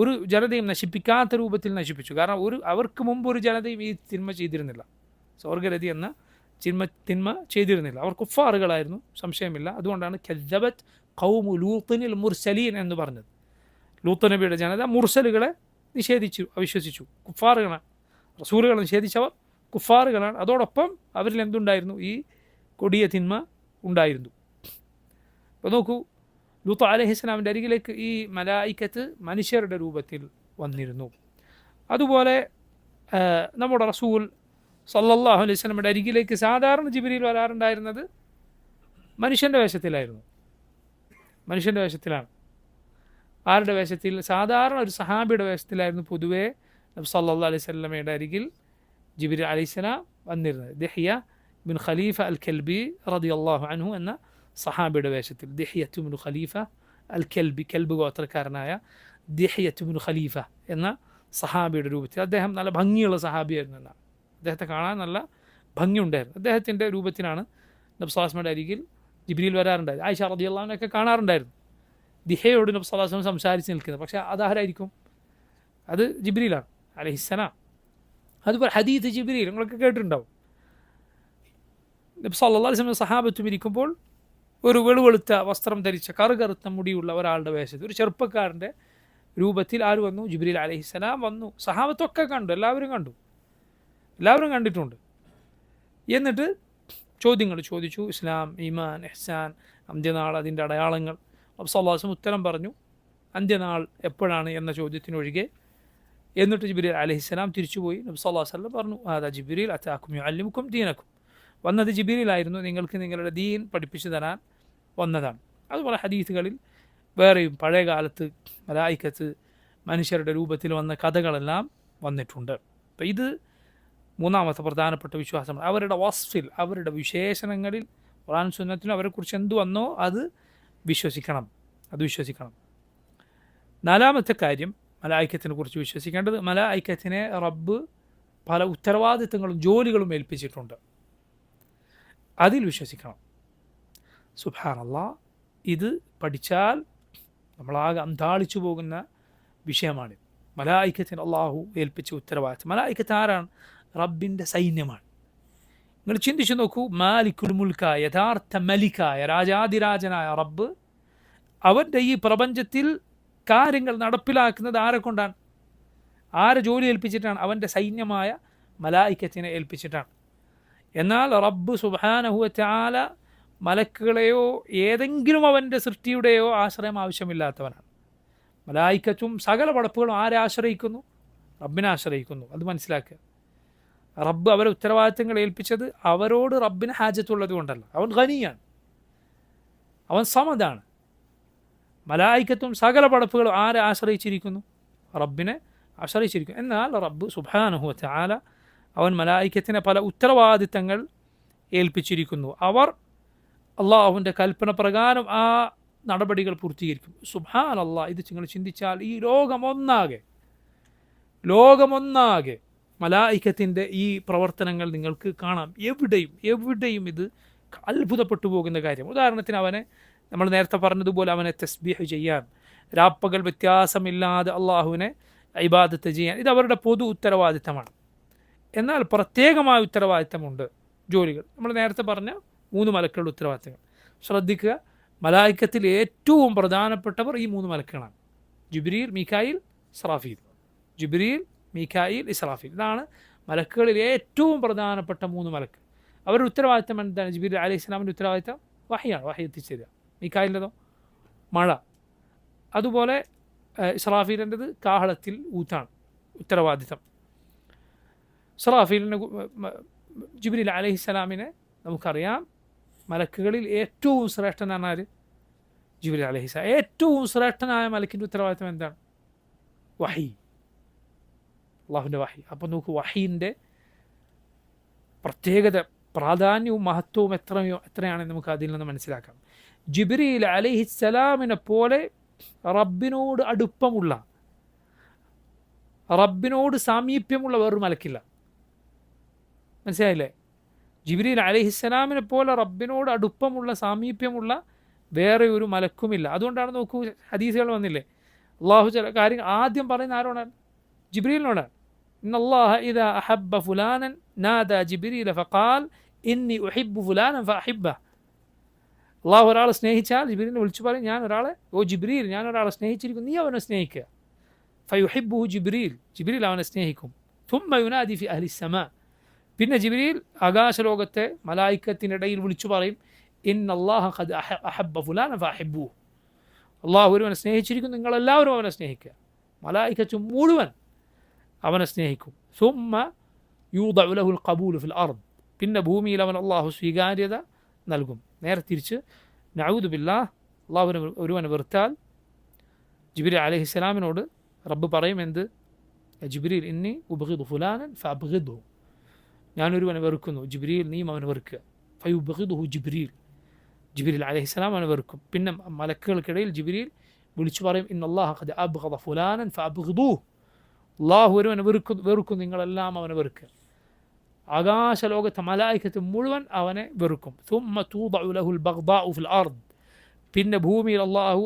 ഒരു ജനതയും നശിപ്പിക്കാത്ത രൂപത്തിൽ നശിപ്പിച്ചു. കാരണം അവർക്ക് മുമ്പ് ഒരു ജനതയും ഈ തിന്മ ചെയ്തിരുന്നില്ല, സ്വർഗരതി എന്ന തിന്മ ചെയ്തിരുന്നില്ല. അവർ കുഫാറുകളായിരുന്നു, സംശയമില്ല. അതുകൊണ്ടാണ് കദ്ദബത് ഖൗമു ലൂത്തിനിൽ മുർസലീൻ എന്ന് പറഞ്ഞത്. ലൂത്ത് നബിയുടെ ജനത മുർസലുകളെ നിഷേധിച്ചു, അവിശ്വസിച്ചു, കുഫാറുകളാണ്. റസൂലുകളെ നിഷേധിച്ചവർ കുഫാറുകളാണ്. അതോടൊപ്പം അവരിൽ എന്തുണ്ടായിരുന്നു? ഈ കൊടിയ തിന്മ ഉണ്ടായിരുന്നു. അപ്പോൾ നോക്കൂ, ലൂത്ത് അലൈഹിസ്സലാമിൻ്റെ അരികിലേക്ക് ഈ മലായികത്ത് മനുഷ്യരുടെ രൂപത്തിൽ വന്നിരുന്നു. അതുപോലെ നമ്മുടെ റസൂൽ സല്ലല്ലാഹു അലൈഹി വസല്ലമയുടെ അരികിലേക്ക് സാധാരണ ജിബ്രീൽ വരാറുണ്ടായിരുന്നത് മനുഷ്യൻ്റെ വേഷത്തിലായിരുന്നു. മനുഷ്യൻ്റെ വേഷത്തിലാണ്. ആരുടെ വേഷത്തിൽ? സാധാരണ ഒരു സഹാബിയുടെ വേഷത്തിലായിരുന്നു പൊതുവേ നബി സല്ലല്ലാഹു അലൈഹി വസല്ലമയുടെ അരികിൽ ജിബ്രീൽ അലൈഹിസ്സലാം വന്നിരുന്നത്. ദിഹ്യ ബിൻ ഖലീഫ അൽ കൽബി റളിയല്ലാഹു അൻഹു എന്ന സഹാബിയുടെ വേഷത്തിൽ. ദിഹ്യത്തു ബിൻ ഖലീഫ അൽ കൽബി, കൽബ് ഗോത്രക്കാരനായ ദിഹ്യത്തു ബിൻ ഖലീഫ എന്ന സഹാബിയുടെ രൂപത്തിൽ. അദ്ദേഹം നല്ല ഭംഗിയുള്ള സഹാബിയായിരുന്നു എന്നാണ്. അദ്ദേഹത്തെ കാണാൻ നല്ല ഭംഗിയുണ്ടായിരുന്നു. അദ്ദേഹത്തിൻ്റെ രൂപത്തിലാണ് നബി സ്വല്ലല്ലാഹു അലൈഹി വസല്ലമയുടെ അരികിൽ ജിബ്രീൽ വരാറുണ്ടായിരുന്നു. ആയിഷ റളിയല്ലാഹു അൻഹയൊക്കെ കാണാറുണ്ടായിരുന്നു ദിഹയോട് നബി സല്ലല്ലാഹു അലൈഹി വസല്ലം സംസാരിച്ച് നിൽക്കുന്നത്. പക്ഷേ അതാരായിരിക്കും? അത് ജിബ്രീലാണ് അലൈഹിസ്സലാം. അതുപോലെ ഹദീത്ത് ജിബ്രീൽ നിങ്ങളൊക്കെ കേട്ടിട്ടുണ്ടാവും. നബി സല്ലല്ലാഹു അലൈഹി വസല്ലം സഹാബത്തും ഇരിക്കുമ്പോൾ ഒരു വെളുവെളുത്ത വസ്ത്രം ധരിച്ച കറുകറുത്ത മുടിയുള്ള ഒരാളുടെ വേഷത്തിൽ ഒരു ചെറുപ്പക്കാരൻ്റെ രൂപത്തിൽ ആര് വന്നു? ജിബ്രീൽ അലൈഹിസ്സലാം വന്നു. സഹാബത്തൊക്കെ കണ്ടു, എല്ലാവരും കണ്ടിട്ടുണ്ട്. എന്നിട്ട് ചോദ്യങ്ങൾ ചോദിച്ചു. ഇസ്ലാം, ഈമാൻ, ഇഹ്സാൻ, അന്ത്യനാൾ, അതിൻ്റെ അടയാളങ്ങൾ. നബി സല്ലല്ലാഹു അലൈഹി വസല്ലം ഉത്തരം പറഞ്ഞു അന്ത്യനാൾ എപ്പോഴാണ് എന്ന ചോദ്യത്തിനൊഴികെ. എന്നിട്ട് ജിബ്രീൽ അലൈഹിസ്സലാം തിരിച്ചുപോയി. നബി സല്ലല്ലാഹു അലൈഹി വസല്ലം പറഞ്ഞു ആദാ ജിബ്രീൽ അതാക്കും യുഅല്ലിമുക്കും ദീനക്കും. വന്നത് ജിബ്രീലായിരുന്നു, നിങ്ങൾക്ക് നിങ്ങളുടെ ദീൻ പഠിപ്പിച്ചു തരാൻ വന്നതാണ്. അതുപോലെ ഹദീസുകളിൽ വേറെയും പഴയ കാലത്ത് മലായിക്കത്ത് മനുഷ്യരുടെ രൂപത്തിൽ വന്ന കഥകളെല്ലാം വന്നിട്ടുണ്ട്. അപ്പം ഇത് മൂന്നാമത്തെ പ്രധാനപ്പെട്ട വിശ്വാസമാണ്. അവരുടെ വസ്ഫിൽ, അവരുടെ വിശേഷണങ്ങളിൽ ഖുർആൻ സുന്നത്തിലും അവരെക്കുറിച്ച് എന്തു വന്നോ അത് വിശ്വസിക്കണം. നാലാമത്തെ കാര്യം മലായിക്കത്തിനെ കുറിച്ച് വിശ്വസിക്കേണ്ടത്, മലായിക്കത്തിനെ റബ്ബ് പല ഉത്തരവാദിത്തങ്ങളും ജോലികളും ഏൽപ്പിച്ചിട്ടുണ്ട്, അതിൽ വിശ്വസിക്കണം. സുബ്ഹാനല്ലാഹ്, ഇത് പഠിച്ചാൽ നമ്മളാകെ അന്താളിച്ചു പോകുന്ന വിഷയമാണ്. മലായിക്കത്തിന് അള്ളാഹു ഏൽപ്പിച്ച ഉത്തരവാദിത്തം. മലായിക്കത്ത് ആരാണ്? റബ്ബിൻ്റെ സൈന്യമാണ്. നിങ്ങൾ ചിന്തിച്ചു നോക്കൂ, മാലിക്കുൽ മുൽക്കായ, യഥാർത്ഥ മലിക്കായ, രാജാതിരാജനായ റബ്ബ് അവൻ്റെ ഈ പ്രപഞ്ചത്തിൽ കാര്യങ്ങൾ നടപ്പിലാക്കുന്നത് ആരെ കൊണ്ടാണ്? ആരെ ജോലി ഏൽപ്പിച്ചിട്ടാണ്? അവൻ്റെ സൈന്യമായ മലായിക്കത്തിനെ ഏൽപ്പിച്ചിട്ടാണ്. എന്നാൽ റബ്ബ് സുബ്ഹാനഹു വ തആല മലക്കുകളെയോ ഏതെങ്കിലും അവൻ്റെ സൃഷ്ടിയുടെയോ ആശ്രയം ആവശ്യമില്ലാത്തവനാണ്. മലായിക്കത്തും സകല പടപ്പുകളും ആരെ ആശ്രയിക്കുന്നു? റബ്ബിനെ ആശ്രയിക്കുന്നു. അത് മനസ്സിലാക്കുക. റബ്ബ് അവരെ ഉത്തരവാദിത്തങ്ങൾ ഏൽപ്പിച്ചത് അവരോട് റബ്ബിന് ഹാജത്തുള്ളത് കൊണ്ടല്ല. അവൻ ഖനിയാണ്, അവൻ സമദാണ്. മലായിക്കത്തും സകല പടപ്പുകളും ആരെ ആശ്രയിച്ചിരിക്കുന്നു? റബ്ബിനെ ആശ്രയിച്ചിരിക്കുന്നു. എന്നാൽ റബ്ബ് സുബ്ഹാനഹു വ തആല അവൻ മലായിക്കത്തിനെ പല ഉത്തരവാദിത്തങ്ങൾ ഏൽപ്പിച്ചിരിക്കുന്നു. അവർ അള്ളാഹുവിൻ്റെ കൽപ്പന പ്രകാരം ആ നടപടികൾ പൂർത്തീകരിക്കും. സുബ്ഹാനല്ലാഹ്, ഇത് നിങ്ങൾ ചിന്തിച്ചാൽ ഈ ലോകമൊന്നാകെ മലായിക്കത്തിൻ്റെ ഈ പ്രവർത്തനങ്ങൾ നിങ്ങൾക്ക് കാണാം. എവിടെയും ഇത് അത്ഭുതപ്പെട്ടു പോകുന്ന കാര്യം. ഉദാഹരണത്തിന് നമ്മൾ നേരത്തെ പറഞ്ഞതുപോലെ അവനെ തസ്ബീഹ് ചെയ്യാൻ, രാപ്പകൽ വ്യത്യാസമില്ലാതെ അള്ളാഹുവിനെ ഇബാദത്ത് ചെയ്യാൻ, ഇത് അവരുടെ പൊതു ഉത്തരവാദിത്തമാണ്. എന്നാൽ പ്രത്യേകമായ ഉത്തരവാദിത്തമുണ്ട്, ജോലികൾ. നമ്മൾ നേരത്തെ പറഞ്ഞ 3 മലക്കുകളുടെ ഉത്തരവാദിത്തങ്ങൾ ശ്രദ്ധിക്കുക. മലായിക്കത്തിൽ ഏറ്റവും പ്രധാനപ്പെട്ടവർ ഈ 3 മലക്കുകളാണ്: ജിബ്രീൽ, മീകായിൽ, ഇസ്രാഫീൽ. ഇതാണ് മലക്കുകളിൽ ഏറ്റവും പ്രധാനപ്പെട്ട 3 മലക്ക്. അവരുടെ ഉത്തരവാദിത്തം എന്താണ്? ജിബ്രീൽ അലൈഹിസ്സലാമിൻ്റെ ഉത്തരവാദിത്തം വഹയാണ്, വഹി എത്തിച്ചേരുക. മീകായിലിൻ്റെതോ മഴ. അതുപോലെ ഇസ്രാഫീലിൻ്റെത് കാഹളത്തിൽ ഊത്താണ് ഉത്തരവാദിത്തം. ഇസ്രാഫീലിനെ, ജിബ്രീൽ അലൈഹിസ്സലാമിനെ നമുക്കറിയാം, മലക്കുകളിൽ ഏറ്റവും ശ്രേഷ്ഠനാണ് ആര്? ജിബ്രീൽ അലൈഹിസ്സലാം. ഏറ്റവും ശ്രേഷ്ഠനായ മലക്കിൻ്റെ ഉത്തരവാദിത്തം എന്താണ്? വഹി, അള്ളാഹുവിൻ്റെ വഹി. അപ്പോൾ നോക്കൂ, വഹീൻ്റെ പ്രത്യേകത, പ്രാധാന്യവും മഹത്വവും എത്രയാണെന്ന് നമുക്ക് അതിൽ നിന്ന് മനസ്സിലാക്കാം. ജിബ്രീൽ അലൈഹിസ്സലാമിനെ പോലെ റബ്ബിനോട് അടുപ്പമുള്ള, റബ്ബിനോട് സാമീപ്യമുള്ള വേറൊരു മലക്കില്ല. മനസ്സിലായില്ലേ? ജിബ്രീൽ അലൈഹിസ്സലാമിനെ പോലെ റബ്ബിനോട് അടുപ്പമുള്ള, സാമീപ്യമുള്ള വേറെ ഒരു മലക്കുമില്ല. അതുകൊണ്ടാണ് നോക്കൂ, ഹദീസുകൾ വന്നില്ലേ, അള്ളാഹു ചില കാര്യങ്ങൾ ആദ്യം പറയുന്ന ആരോടാണ്? ജിബ്രീലിനോടാണ്. ഇന്നല്ലാഹ ഇദാ അഹബ്ബ ഫുലാനൻ നാദാ ജിബ്രീല ഫഖാൽ ഇന്നി ഉഹിബ്ബു ഫുലാനൻ ഫഅഹിബ്ബഹ്. അള്ളാഹു ഒരാളെ സ്നേഹിച്ചാൽ ജിബ്രീലിനെ വിളിച്ചു പറയും, ജിബ്രീൽ, ഞാൻ ഒരാളെ സ്നേഹിച്ചിരിക്കുന്നു, നീ അവനെ സ്നേഹിക്കുക. ഫയുഹിബ്ബുഹു ജിബ്രീൽ അവനെ സ്നേഹിക്കും. തുമ്മ യുനാദി ഫി അഹ്ലി സമാ, പിന്നെ ജിബ്രീൽ ആകാശലോകത്തെ മലായിക്കത്തിനിടയിൽ വിളിച്ചു പറയും, ഇന്നല്ലാഹ ഖദ് അഹബ്ബ ഫുലാനൻ ഫഅഹിബ്ബുഹു. അള്ളാഹു ഒരുവനെ സ്നേഹിച്ചിരിക്കുന്നു, നിങ്ങളെല്ലാവരും അവനെ സ്നേഹിക്കുക. മലായിക്കത്ത് മുഴുവൻ അവനെ സ്നേഹിക്കും. സുമ്മ യൂദഉ ലഹുൽ ഖബൂലു ഫിൽ അർദ്, പിന്നെ ഭൂമിയിൽ അവൻ അള്ളാഹു സ്വീകാര്യത നൽകും. നേരെ തിരിച്ച് നഊദു ബില്ലാഹ്, അള്ളാഹുവിനെ ഒരുവനെ വെറുത്താൽ ജിബ്രീൽ അലൈഹിസ്സലാമിനോട് റബ്ബ് പറയും, എന്ത്? ജിബ്രീൽ ഇന്നി ഉബ്ഗിദു ഫുലാനൻ ഫഅബ്ഗിദ്ഹു, ഞാനൊരുവനെ വെറുക്കുന്നു, ജിബ്രീൽ നീയും അവനെ വെറുക്കുക. ഫയുബ്ഗിദുഹു ജിബ്രീൽ അലൈഹിസ്സലാം അവനെ വെറുക്കും. പിന്നെ മലക്കുകൾക്കിടയിൽ ജിബ്രീൽ വിളിച്ചു പറയും, ഇന്നല്ലാഹ ഖദ് അബ്ഗദ ഫുലാനൻ ഫഅബ്ഗിദൂഹു, അള്ളാഹു ഒരുവനെ വെറുക്കും, നിങ്ങളെല്ലാം അവനെ വെറുക്കുക. ആകാശലോകത്തെ മലായികത്ത് മുഴുവൻ അവനെ വെറുക്കും. ثم توضع له البغضاء في الأرض, പിന്നെ ഭൂമിയിൽ അള്ളാഹു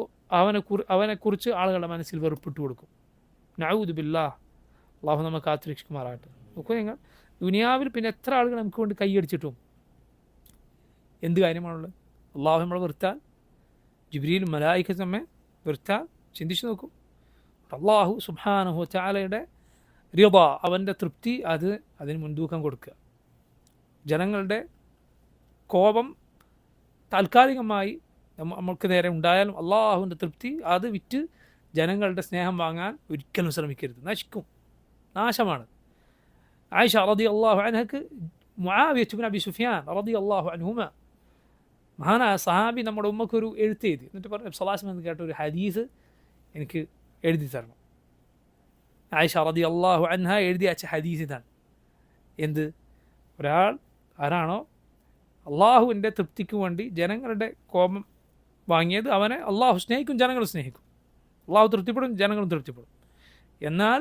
അവനെക്കുറിച്ച് ആളുകളുടെ മനസ്സിൽ വെറുപ്പിട്ട് കൊടുക്കും. നഊദു ബില്ലാഹ്, അള്ളാഹു നമ്മെ കാത്തുരക്ഷിക്കുമാറാകട്ടെ. നോക്കൂ നിങ്ങൾ, ദുനിയാവിൽ പിന്നെ എത്ര ആളുകൾ നമുക്ക് വേണ്ടി കൈയടിച്ചിട്ടും എന്ത് കാര്യമാണുള്ളത്? അള്ളാഹു നമ്മളെ വെറുത്താൽ, ജിബ്രീലും മലായികത്തും നമ്മെ വെറുത്താൽ ചിന്തിച്ചു നോക്കും. അള്ളാഹു സുബ്ഹാനഹു വതആലയുടെ റിള, അവൻ്റെ തൃപ്തി, അതിന് മുൻതൂക്കം കൊടുക്കുക. ജനങ്ങളുടെ കോപം താൽക്കാലികമായി നമുക്ക് നേരെ ഉണ്ടായാലും അള്ളാഹുവിൻ്റെ തൃപ്തി അത് വിറ്റ് ജനങ്ങളുടെ സ്നേഹം വാങ്ങാൻ ഒരിക്കലും ശ്രമിക്കരുത്. നശിക്കും, നാശമാണ്. ആയിഷ റളിയല്ലാഹു അൻഹക്ക് മുആവിയ ഇബ്നു അബി സുഫിയാൻ റളിയല്ലാഹു അൻഹുമ, മഹാനായ സഹാബി, നമ്മുടെ ഉമ്മക്കൊരു എഴുത്ത് എഴുതി. എന്നിട്ട് പറഞ്ഞു, സല്ലല്ലാഹു അലൈഹി വസല്ലം കേട്ട ഒരു ഹദീസ് എനിക്ക് എഴുതി തരണം. ആയിഷ റളിയല്ലാഹു അൻഹ എഴുതി അയച്ച ഹദീസ് ഇതാണ്. എന്ത്? ഒരാൾ ആരാണോ അള്ളാഹുവിൻ്റെ തൃപ്തിക്ക് വേണ്ടി ജനങ്ങളുടെ കോപം വാങ്ങിയത്, അവനെ അള്ളാഹു സ്നേഹിക്കും, ജനങ്ങൾ സ്നേഹിക്കും. അള്ളാഹു തൃപ്തിപ്പെടും, ജനങ്ങളും തൃപ്തിപ്പെടും. എന്നാൽ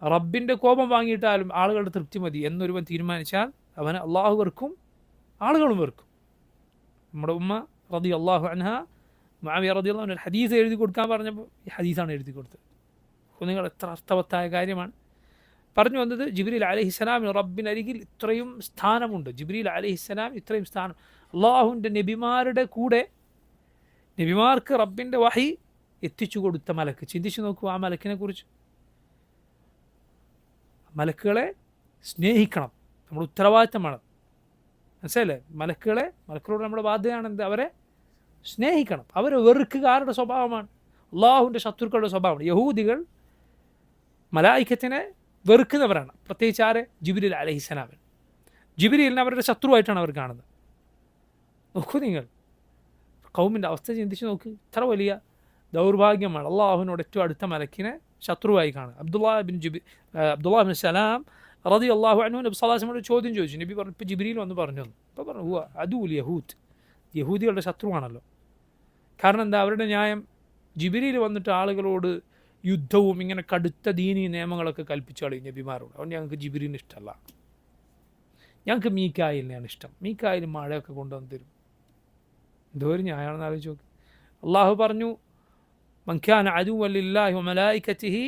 റബ്ബിൻ്റെ കോപം വാങ്ങിയിട്ടാലും ആളുകളുടെ തൃപ്തി മതി എന്നൊരുവൻ തീരുമാനിച്ചാൽ അവനെ അള്ളാഹു വെറുക്കും, ആളുകളും വെറുക്കും. നമ്മുടെ ഉമ്മ റളിയല്ലാഹു അൻഹ മുആവിയ റളിയല്ലാഹു അൻഹു ഹദീസ് എഴുതി കൊടുക്കാൻ പറഞ്ഞപ്പോൾ ഈ ഹദീസാണ് എഴുതി കൊടുത്തത്. അപ്പോൾ നിങ്ങൾ എത്ര അർത്ഥവത്തായ കാര്യമാണ്. പറഞ്ഞു വന്നത്, ജിബ്രീൽ അലൈഹിസ്സലാമിന് റബ്ബിനരികിൽ ഇത്രയും സ്ഥാനമുണ്ട്. ജിബ്രീൽ അലൈഹിസ്സലാം ഇത്രയും സ്ഥാനം, അള്ളാഹുവിൻ്റെ നബിമാരുടെ കൂടെ നബിമാർക്ക് റബ്ബിൻ്റെ വഹി എത്തിച്ചു കൊടുത്ത മലക്ക്. ചിന്തിച്ചു നോക്കൂ ആ മലക്കിനെ കുറിച്ച്. മലക്കുകളെ സ്നേഹിക്കണം, നമ്മുടെ ഉത്തരവാദിത്തമാണ്. മനസ്സിലല്ലേ? മലക്കുകളോട് നമ്മുടെ ബാധ്യതയാണ് എന്ത്? അവരെ സ്നേഹിക്കണം. അവരെ വെറുക്കുക ആരുടെ സ്വഭാവമാണ്? അള്ളാഹുവിൻ്റെ ശത്രുക്കളുടെ സ്വഭാവമാണ്. യഹൂദികൾ മലായികത്തിനെ വെറുക്കുന്നവരാണ്. പ്രത്യേകിച്ച് ആരെ? ജിബ്രീൽ അലൈഹിസ്സലാമിന്. ജിബ്രീലിനെ അവരുടെ ശത്രുവായിട്ടാണ് അവർ കാണുന്നത്. നോക്കൂ നിങ്ങൾ, ഖൗമിൻ്റെ അവസ്ഥ ചിന്തിച്ച് നോക്ക്. ഇത്ര വലിയ ദൗർഭാഗ്യമാണ് അള്ളാഹുവിനോട് ഏറ്റവും അടുത്ത മലക്കിനെ ശത്രുവായി കാണുക. അബ്ദുല്ലാ ബിൻ സലാം റളിയല്ലാഹു അൻഹു നബി സല്ലല്ലാഹു അലൈഹി വസല്ലം ചോദ്യം ചോദിച്ചു. നബി പറഞ്ഞു, ഇപ്പോൾ ജിബ്രീൽ വന്ന് പറഞ്ഞു. അപ്പോൾ പറഞ്ഞു, ഹുവ അദുൽ യഹൂദ്, യഹൂദികളുടെ ശത്രുവാണല്ലോ. കാരണം എന്താ? അവരുടെ ന്യായം, ജിബ്രീൽ വന്നിട്ട് ആളുകളോട് യുദ്ധവും ഇങ്ങനെ കടുത്ത ദീനീ നിയമങ്ങളൊക്കെ കൽപ്പിച്ചു കളയും നബിമാരോട്. അതുകൊണ്ട് ഞങ്ങൾക്ക് ജിബ്രീലിന് ഇഷ്ടമല്ല, ഞങ്ങൾക്ക് മീക്കായിലിനെയാണ് ഇഷ്ടം. മീക്കായിൽ മഴയൊക്കെ കൊണ്ടുവന്ന് തരും. എന്തോ ഒരു ന്യായമാണെന്ന് ആലോചിച്ച് നോക്ക്. അള്ളാഹു പറഞ്ഞു, മൻ കാന അദുവ്വൻ ലില്ലാഹി വമലായികതിഹി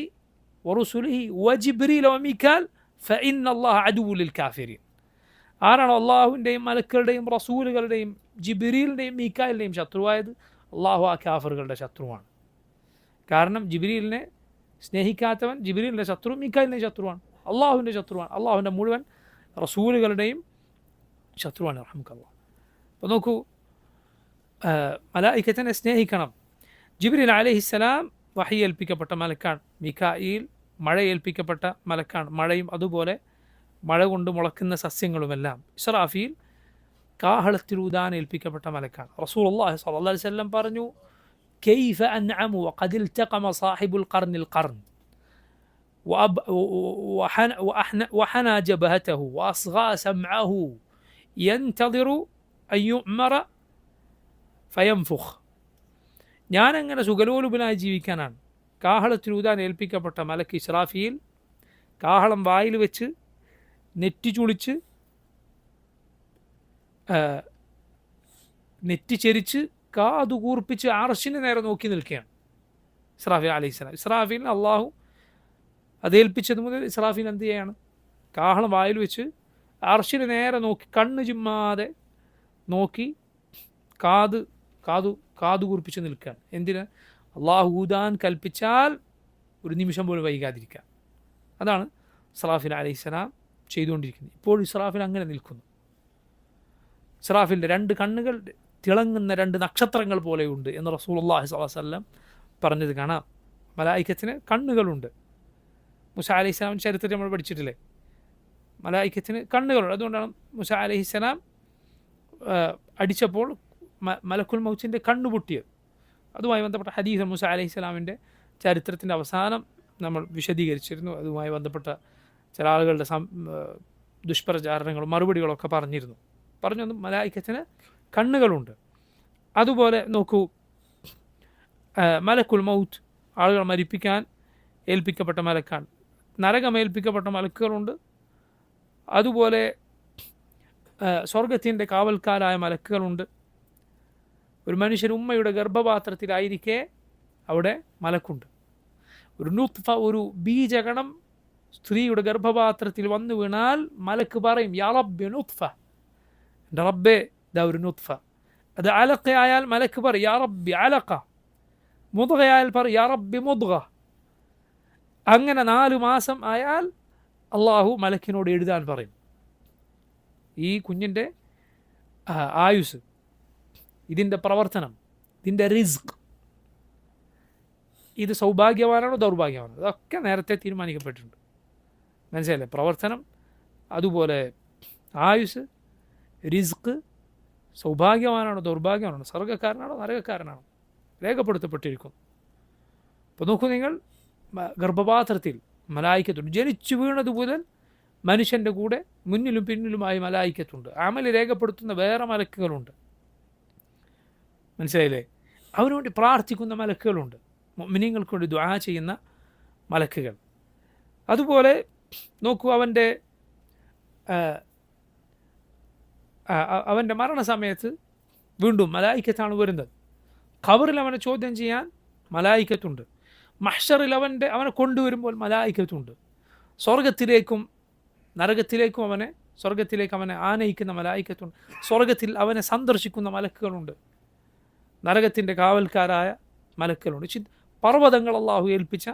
വറുസുലിഹി വജിബ്രീല വമീകാൽ ഫഇന്ന അല്ലാഹ അദുവ്വുൻ ലിൽ കാഫിരീൻ. ആരാണോ അള്ളാഹുവിൻ്റെയും മലക്കുകളുടെയും റസൂലുകളുടെയും ജിബ്രീലിൻ്റെയും മീക്കായിലിൻ്റെയും ശത്രുവായത്, അള്ളാഹു ആ കാഫറുകളുടെ ശത്രുവാണ്. കാരണം ജിബ്രീലിനെ സ്നേഹിക്കാത്തവൻ ജിബ്രീലിൻ്റെ ശത്രു മീക്കായിലിൻ്റെ ശത്രുവാണ്, അള്ളാഹുവിൻ്റെ ശത്രുവാണ്, അള്ളാഹുവിൻ്റെ മുഴുവൻ റസൂലുകളുടെയും ശത്രുവാണ്. റഹ്മക്കല്ലാഹ്. അപ്പോൾ നോക്കൂ, മലായികത്തിനെ സ്നേഹിക്കണം. ജിബ്രീൽ അലൈഹിസ്സലാം വഹി ഏൽപ്പിക്കപ്പെട്ട മലക്കാണ്. മീകായിൽ മഴ ഏൽപ്പിക്കപ്പെട്ട മലക്കാണ്. മഴയും അതുപോലെ മഴ കൊണ്ട് മുളക്കുന്ന സസ്യങ്ങളുമെല്ലാം. ഇസ്രാഫീൽ കാഹളത്തിലൂതാൻ ഏൽപ്പിക്കപ്പെട്ട മലക്കാണ്. റസൂലുള്ളാഹി സ്വല്ലല്ലാഹു അലൈഹി വസല്ലം പറഞ്ഞു, കൈഫ അൻഅമു വഖദ് ഇൽതഖമ സാഹിബുൽ ഖർനിൽ ഖർൻ വഹന ജബഹതഹു വഅസ്ഗാ സമഅഹു യൻതദിറു അൻ യുഅ്മറ ഫയൻഫുഖ്. ഞാനെങ്ങനെ സുഖലോലുപനായി ജീവിക്കാനാണ്? കാഹളത്തിലൂതാൻ ഏൽപ്പിക്കപ്പെട്ട മലക്ക് ഇസ്രാഫീൽ കാഹളം വായിൽ വെച്ച് നെറ്റി ചുളിച്ച് നെറ്റി ചെരിച്ച് കാതുകൂർപ്പിച്ച് അർശിന് നേരെ നോക്കി നിൽക്കുകയാണ് ഇസ്രാഫീൽ അലൈഹിസ്സലാം. ഇസ്രാഫീലിന് അള്ളാഹു അതേൽപ്പിച്ചത് മുതൽ ഇസ്രാഫീൽ എന്ത് ചെയ്യാണ്? കാഹളം വായിൽ വെച്ച് അർശിന് നേരെ നോക്കി, കണ്ണ് ചിമ്മാതെ നോക്കി കാതു കൂർപ്പിച്ച് നിൽക്കുകയാണ്. എന്തിന്? അള്ളാഹു ഊതാൻ കൽപ്പിച്ചാൽ ഒരു നിമിഷം പോലും വൈകാതിരിക്കുക. അതാണ് ഇസ്രാഫീൽ അലൈഹിസ്സലാം ചെയ്തുകൊണ്ടിരിക്കുന്നത്. ഇപ്പോൾ ഇസ്രാഫീൽ അങ്ങനെ നിൽക്കുന്നു. ഇസ്രാഫീലിൻ്റെ രണ്ട് കണ്ണുകൾ തിളങ്ങുന്ന രണ്ട് നക്ഷത്രങ്ങൾ പോലെയുണ്ട് എന്ന് റസൂലുള്ളാഹി സ്വല്ലല്ലാഹു അലൈഹി വസല്ലം പറഞ്ഞത് കാണാം. മലായികത്തിന് കണ്ണുകളുണ്ട്. മൂസാ അലൈഹിസ്സലാമിൻ്റെ ചരിത്രത്തിൽ നമ്മൾ പഠിച്ചിട്ടില്ലേ? മലായികത്തിന് കണ്ണുകളുണ്ട്. അതുകൊണ്ടാണ് മൂസാ അലൈഹിസ്സലാം അടിച്ചപ്പോൾ മലക്കുൽ മൗത്തിൻ്റെ കണ്ണു പൊട്ടിയത്. അതുമായി ബന്ധപ്പെട്ട ഹദീസ് മൂസാ അലൈഹിസ്സലാമിൻ്റെ ചരിത്രത്തിൻ്റെ അവസാനം നമ്മൾ വിശദീകരിച്ചിരുന്നു. അതുമായി ബന്ധപ്പെട്ട ചില ആളുകളുടെ ദുഷ്പ്രചാരണങ്ങളും മറുപടികളൊക്കെ പറഞ്ഞു മലായികത്തിന് കണ്ണുകളുണ്ട്. അതുപോലെ നോക്കൂ, മലക്കുൽ മൗത്ത് ആളുകൾ മരിപ്പിക്കാൻ ഏൽപ്പിക്കപ്പെട്ട മലക്കാണ്. നരകം ഏൽപ്പിക്കപ്പെട്ട മലക്കുകളുണ്ട്, അതുപോലെ സ്വർഗത്തിൻ്റെ കാവൽക്കാരായ മലക്കുകളുണ്ട്. ഒരു മനുഷ്യൻ ഉമ്മയുടെ ഗർഭപാത്രത്തിലായിരിക്കെ അവിടെ മലക്കുണ്ട്. ഒരു നുത്ഫ, ഒരു ബീജഗണം സ്ത്രീയുടെ ഗർഭപാത്രത്തിൽ വന്നു വീണാൽ മലക്ക് പറയും യാ റബ്ബി നുത്ഫ, എൻ്റെ റബ്ബേ ദാ ഒരു നുത്ഫ. അത് അലഖയായാൽ മലക്ക് പറയും യാ റബ്ബി അലഖ. മുദ്ഗയായാൽ പറയും യാ റബ്ബി മുദ്ഗ. അങ്ങനെ 4 മാസം ആയാൽ അള്ളാഹു മലക്കിനോട് എഴുതാൻ പറയും ഈ കുഞ്ഞിൻ്റെ ആയുസ്, ഇതിൻ്റെ പ്രവർത്തനം, ഇതിൻ്റെ റിസ്ക്, ഇത് സൗഭാഗ്യവാനാണോ ദൗർഭാഗ്യമാണോ, അതൊക്കെ നേരത്തെ തീരുമാനിക്കപ്പെട്ടിട്ടുണ്ട്. മനസ്സിലായില്ലേ? പ്രവർത്തനം, അതുപോലെ ആയുസ്, റിസ്ക്, സൗഭാഗ്യവാനാണോ ദൗർഭാഗ്യമാണോ, സ്വർഗ്ഗക്കാരനാണോ നരകക്കാരനാണോ രേഖപ്പെടുത്തപ്പെട്ടിരിക്കുന്നു. അപ്പോൾ നോക്കൂ നിങ്ങൾ, ഗർഭപാത്രത്തിൽ മലായിക്കത്തുണ്ട്. ജനിച്ചു വീണതുപോലെ മനുഷ്യൻ്റെ കൂടെ മുന്നിലും പിന്നിലുമായി മലായിക്കത്തുണ്ട്. അമല് രേഖപ്പെടുത്തുന്ന വേറെ മലക്കുകളുണ്ട്. മനസ്സിലായില്ലേ? അവനുവേണ്ടി പ്രാർത്ഥിക്കുന്ന മലക്കുകളുണ്ട്. മുഅ്മിനീങ്ങൾക്ക് വേണ്ടി ദുആ ചെയ്യുന്ന മലക്കുകൾ. അതുപോലെ നോക്കൂ, അവൻ്റെ മരണസമയത്ത് വീണ്ടും മലായിക്കത്താണ് വരുന്നത്. ഖബറിൽ അവനെ ചോദ്യം ചെയ്യാൻ മലായിക്കത്തുണ്ട്. മഹ്ശറിൽ അവനെ കൊണ്ടുവരുമ്പോൾ മലായിക്കത്തുണ്ട്. സ്വർഗത്തിലേക്കും നരകത്തിലേക്കും സ്വർഗത്തിലേക്ക് അവനെ ആനയിക്കുന്ന മലായിക്കത്തുണ്ട്. സ്വർഗത്തിൽ അവനെ സന്ദർശിക്കുന്ന മലക്കുകളുണ്ട്. നരകത്തിൻ്റെ കാവൽക്കാരായ മലക്കുകളുണ്ട്. പർവ്വതങ്ങൾ അള്ളാഹു ഏൽപ്പിച്ച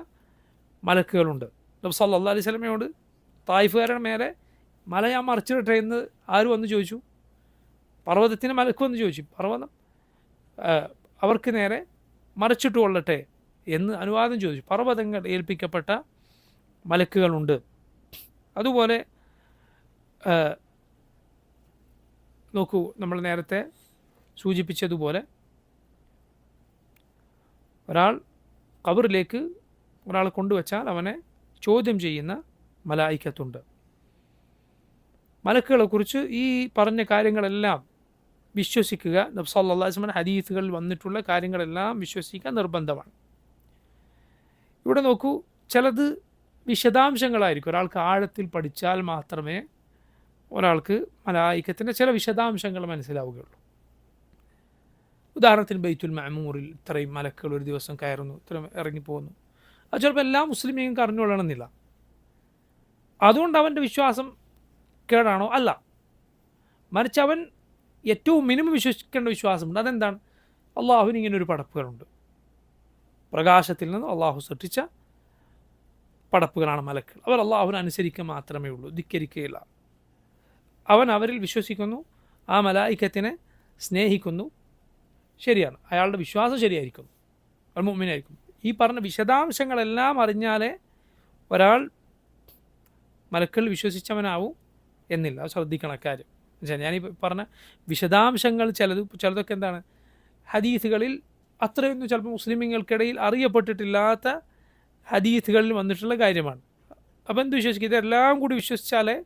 മലക്കുകളുണ്ട്. നബി സല്ലല്ലാഹു അലൈഹി വസല്ലമയോട് തായിഫുകാരുടെ മേലെ മല ഞാൻ മറിച്ചിടട്ടെ എന്ന് ആര് വന്ന് ചോദിച്ചു? പർവ്വതത്തിന് മലക്ക് വന്ന് ചോദിച്ചു. പർവ്വതം അവർക്ക് നേരെ മറിച്ചിട്ട് കൊള്ളട്ടെ എന്ന് അനുവാദം ചോദിച്ചു. പർവ്വതങ്ങൾ ഏൽപ്പിക്കപ്പെട്ട മലക്കുകളുണ്ട്. അതുപോലെ നോക്കൂ, നമ്മൾ നേരത്തെ സൂചിപ്പിച്ചതുപോലെ ഒരാൾ ഖബറിലേക്ക് ഒരാളെ കൊണ്ടുവച്ചാൽ അവനെ ചോദ്യം ചെയ്യുന്ന മലായിക്കത്തുണ്ട്. മലക്കുകളെക്കുറിച്ച് ഈ പറഞ്ഞ കാര്യങ്ങളെല്ലാം വിശ്വസിക്കുക. നബി സല്ലല്ലാഹു അലൈഹി വസല്ലം ഹദീസുകളിൽ വന്നിട്ടുള്ള കാര്യങ്ങളെല്ലാം വിശ്വസിക്കുക നിർബന്ധമാണ്. ഇവിടെ നോക്കൂ, ചിലത് വിശദാംശങ്ങളായിരിക്കും. ഒരാൾക്ക് ആഴത്തിൽ പഠിച്ചാൽ മാത്രമേ ഒരാൾക്ക് മലായിക്കത്തിൻ്റെ ചില വിശദാംശങ്ങൾ മനസ്സിലാവുകയുള്ളൂ. ഉദാഹരണത്തിന് ബൈത്തുൽ മഅമൂറിൽ ഇത്രയും മലക്കുകൾ ഒരു ദിവസം കയറുന്നു, ഇത്രയും ഇറങ്ങിപ്പോകുന്നു. അത് ചിലപ്പോൾ എല്ലാ മുസ്ലിമീങ്ങൾക്ക് അറിഞ്ഞുകൊള്ളണമെന്നില്ല. അതുകൊണ്ട് അവൻ്റെ വിശ്വാസം കേടാണോ? അല്ല. മറിച്ച് അവൻ ഏറ്റവും മിനിമം വിശ്വസിക്കേണ്ട വിശ്വാസമുണ്ട്. അതെന്താണ്? അള്ളാഹുവിന് ഇങ്ങനൊരു പടപ്പുകളുണ്ട്. പ്രകാശത്തിൽ നിന്ന് അള്ളാഹു സൃഷ്ടിച്ച പടപ്പുകളാണ് മലക്കുകൾ. അവർ അള്ളാഹുവിനെ അനുസരിക്കുക മാത്രമേ ഉള്ളൂ, ധിക്കരിക്കുകയില്ല. അവൻ അവരിൽ വിശ്വസിക്കുന്നു, ആ മലായിക്കത്തിനെ സ്നേഹിക്കുന്നു. ശരിയാണ്, അയാളുടെ വിശ്വാസം ശരിയായിരിക്കും, അവൻ മുഅ്മിനായിരിക്കും. ഈ പറഞ്ഞ വിശദാംശങ്ങളെല്ലാം അറിഞ്ഞാലേ ഒരാൾ മലക്കുകളിൽ വിശ്വസിച്ചവനാവും എന്നില്ല. അത് ശ്രദ്ധിക്കണം കാര്യം. ഞാനീ പറഞ്ഞ വിശദാംശങ്ങൾ ചിലതൊക്കെ എന്താണ്, ഹദീസുകളിൽ അത്രയൊന്നും ചിലപ്പോൾ മുസ്ലിമീങ്ങൾക്കിടയിൽ അറിയപ്പെട്ടിട്ടില്ലാത്ത ഹദീസുകളിൽ വന്നിട്ടുള്ള കാര്യമാണ്. അപ്പം എന്ത് വിശ്വസിക്കുക? ഇതെല്ലാം കൂടി വിശ്വസിച്ചാലേ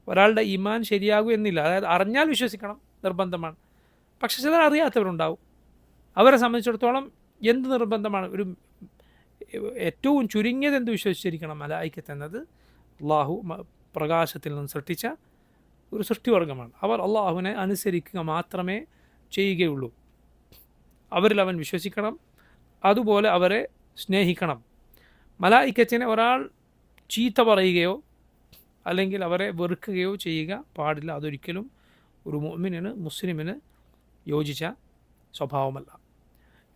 ഒരാളുടെ ഈമാൻ ശരിയാകൂ എന്നില്ല. അതായത് അറിഞ്ഞാൽ വിശ്വസിക്കണം, നിർബന്ധമാണ്. പക്ഷെ ചിലർ അറിയാത്തവരുണ്ടാവും. അവരെ സംബന്ധിച്ചിടത്തോളം എന്ത് നിർബന്ധമാണ്? ഒരു ഏറ്റവും ചുരുങ്ങിയത് എന്ത് വിശ്വസിച്ചിരിക്കണം? മലായിക്കത്ത് എന്നത് അള്ളാഹു പ്രകാശത്തിൽ നിന്ന് സൃഷ്ടിച്ച ഒരു സൃഷ്ടിവർഗമാണ്. അവർ അള്ളാഹുവിനെ അനുസരിക്കുക മാത്രമേ ചെയ്യുകയുള്ളൂ. അവരിൽ അവൻ വിശ്വസിക്കണം, അതുപോലെ അവരെ സ്നേഹിക്കണം. മലായിക്കത്തിനെ ഒരാൾ ചീത്ത പറയുകയോ അല്ലെങ്കിൽ അവരെ വെറുക്കുകയോ ചെയ്യുക പാടില്ല. അതൊരിക്കലും ഒരു മുഅ്മിനിന്, മുസ്ലിമിന് യോജിച്ച സ്വഭാവമല്ല.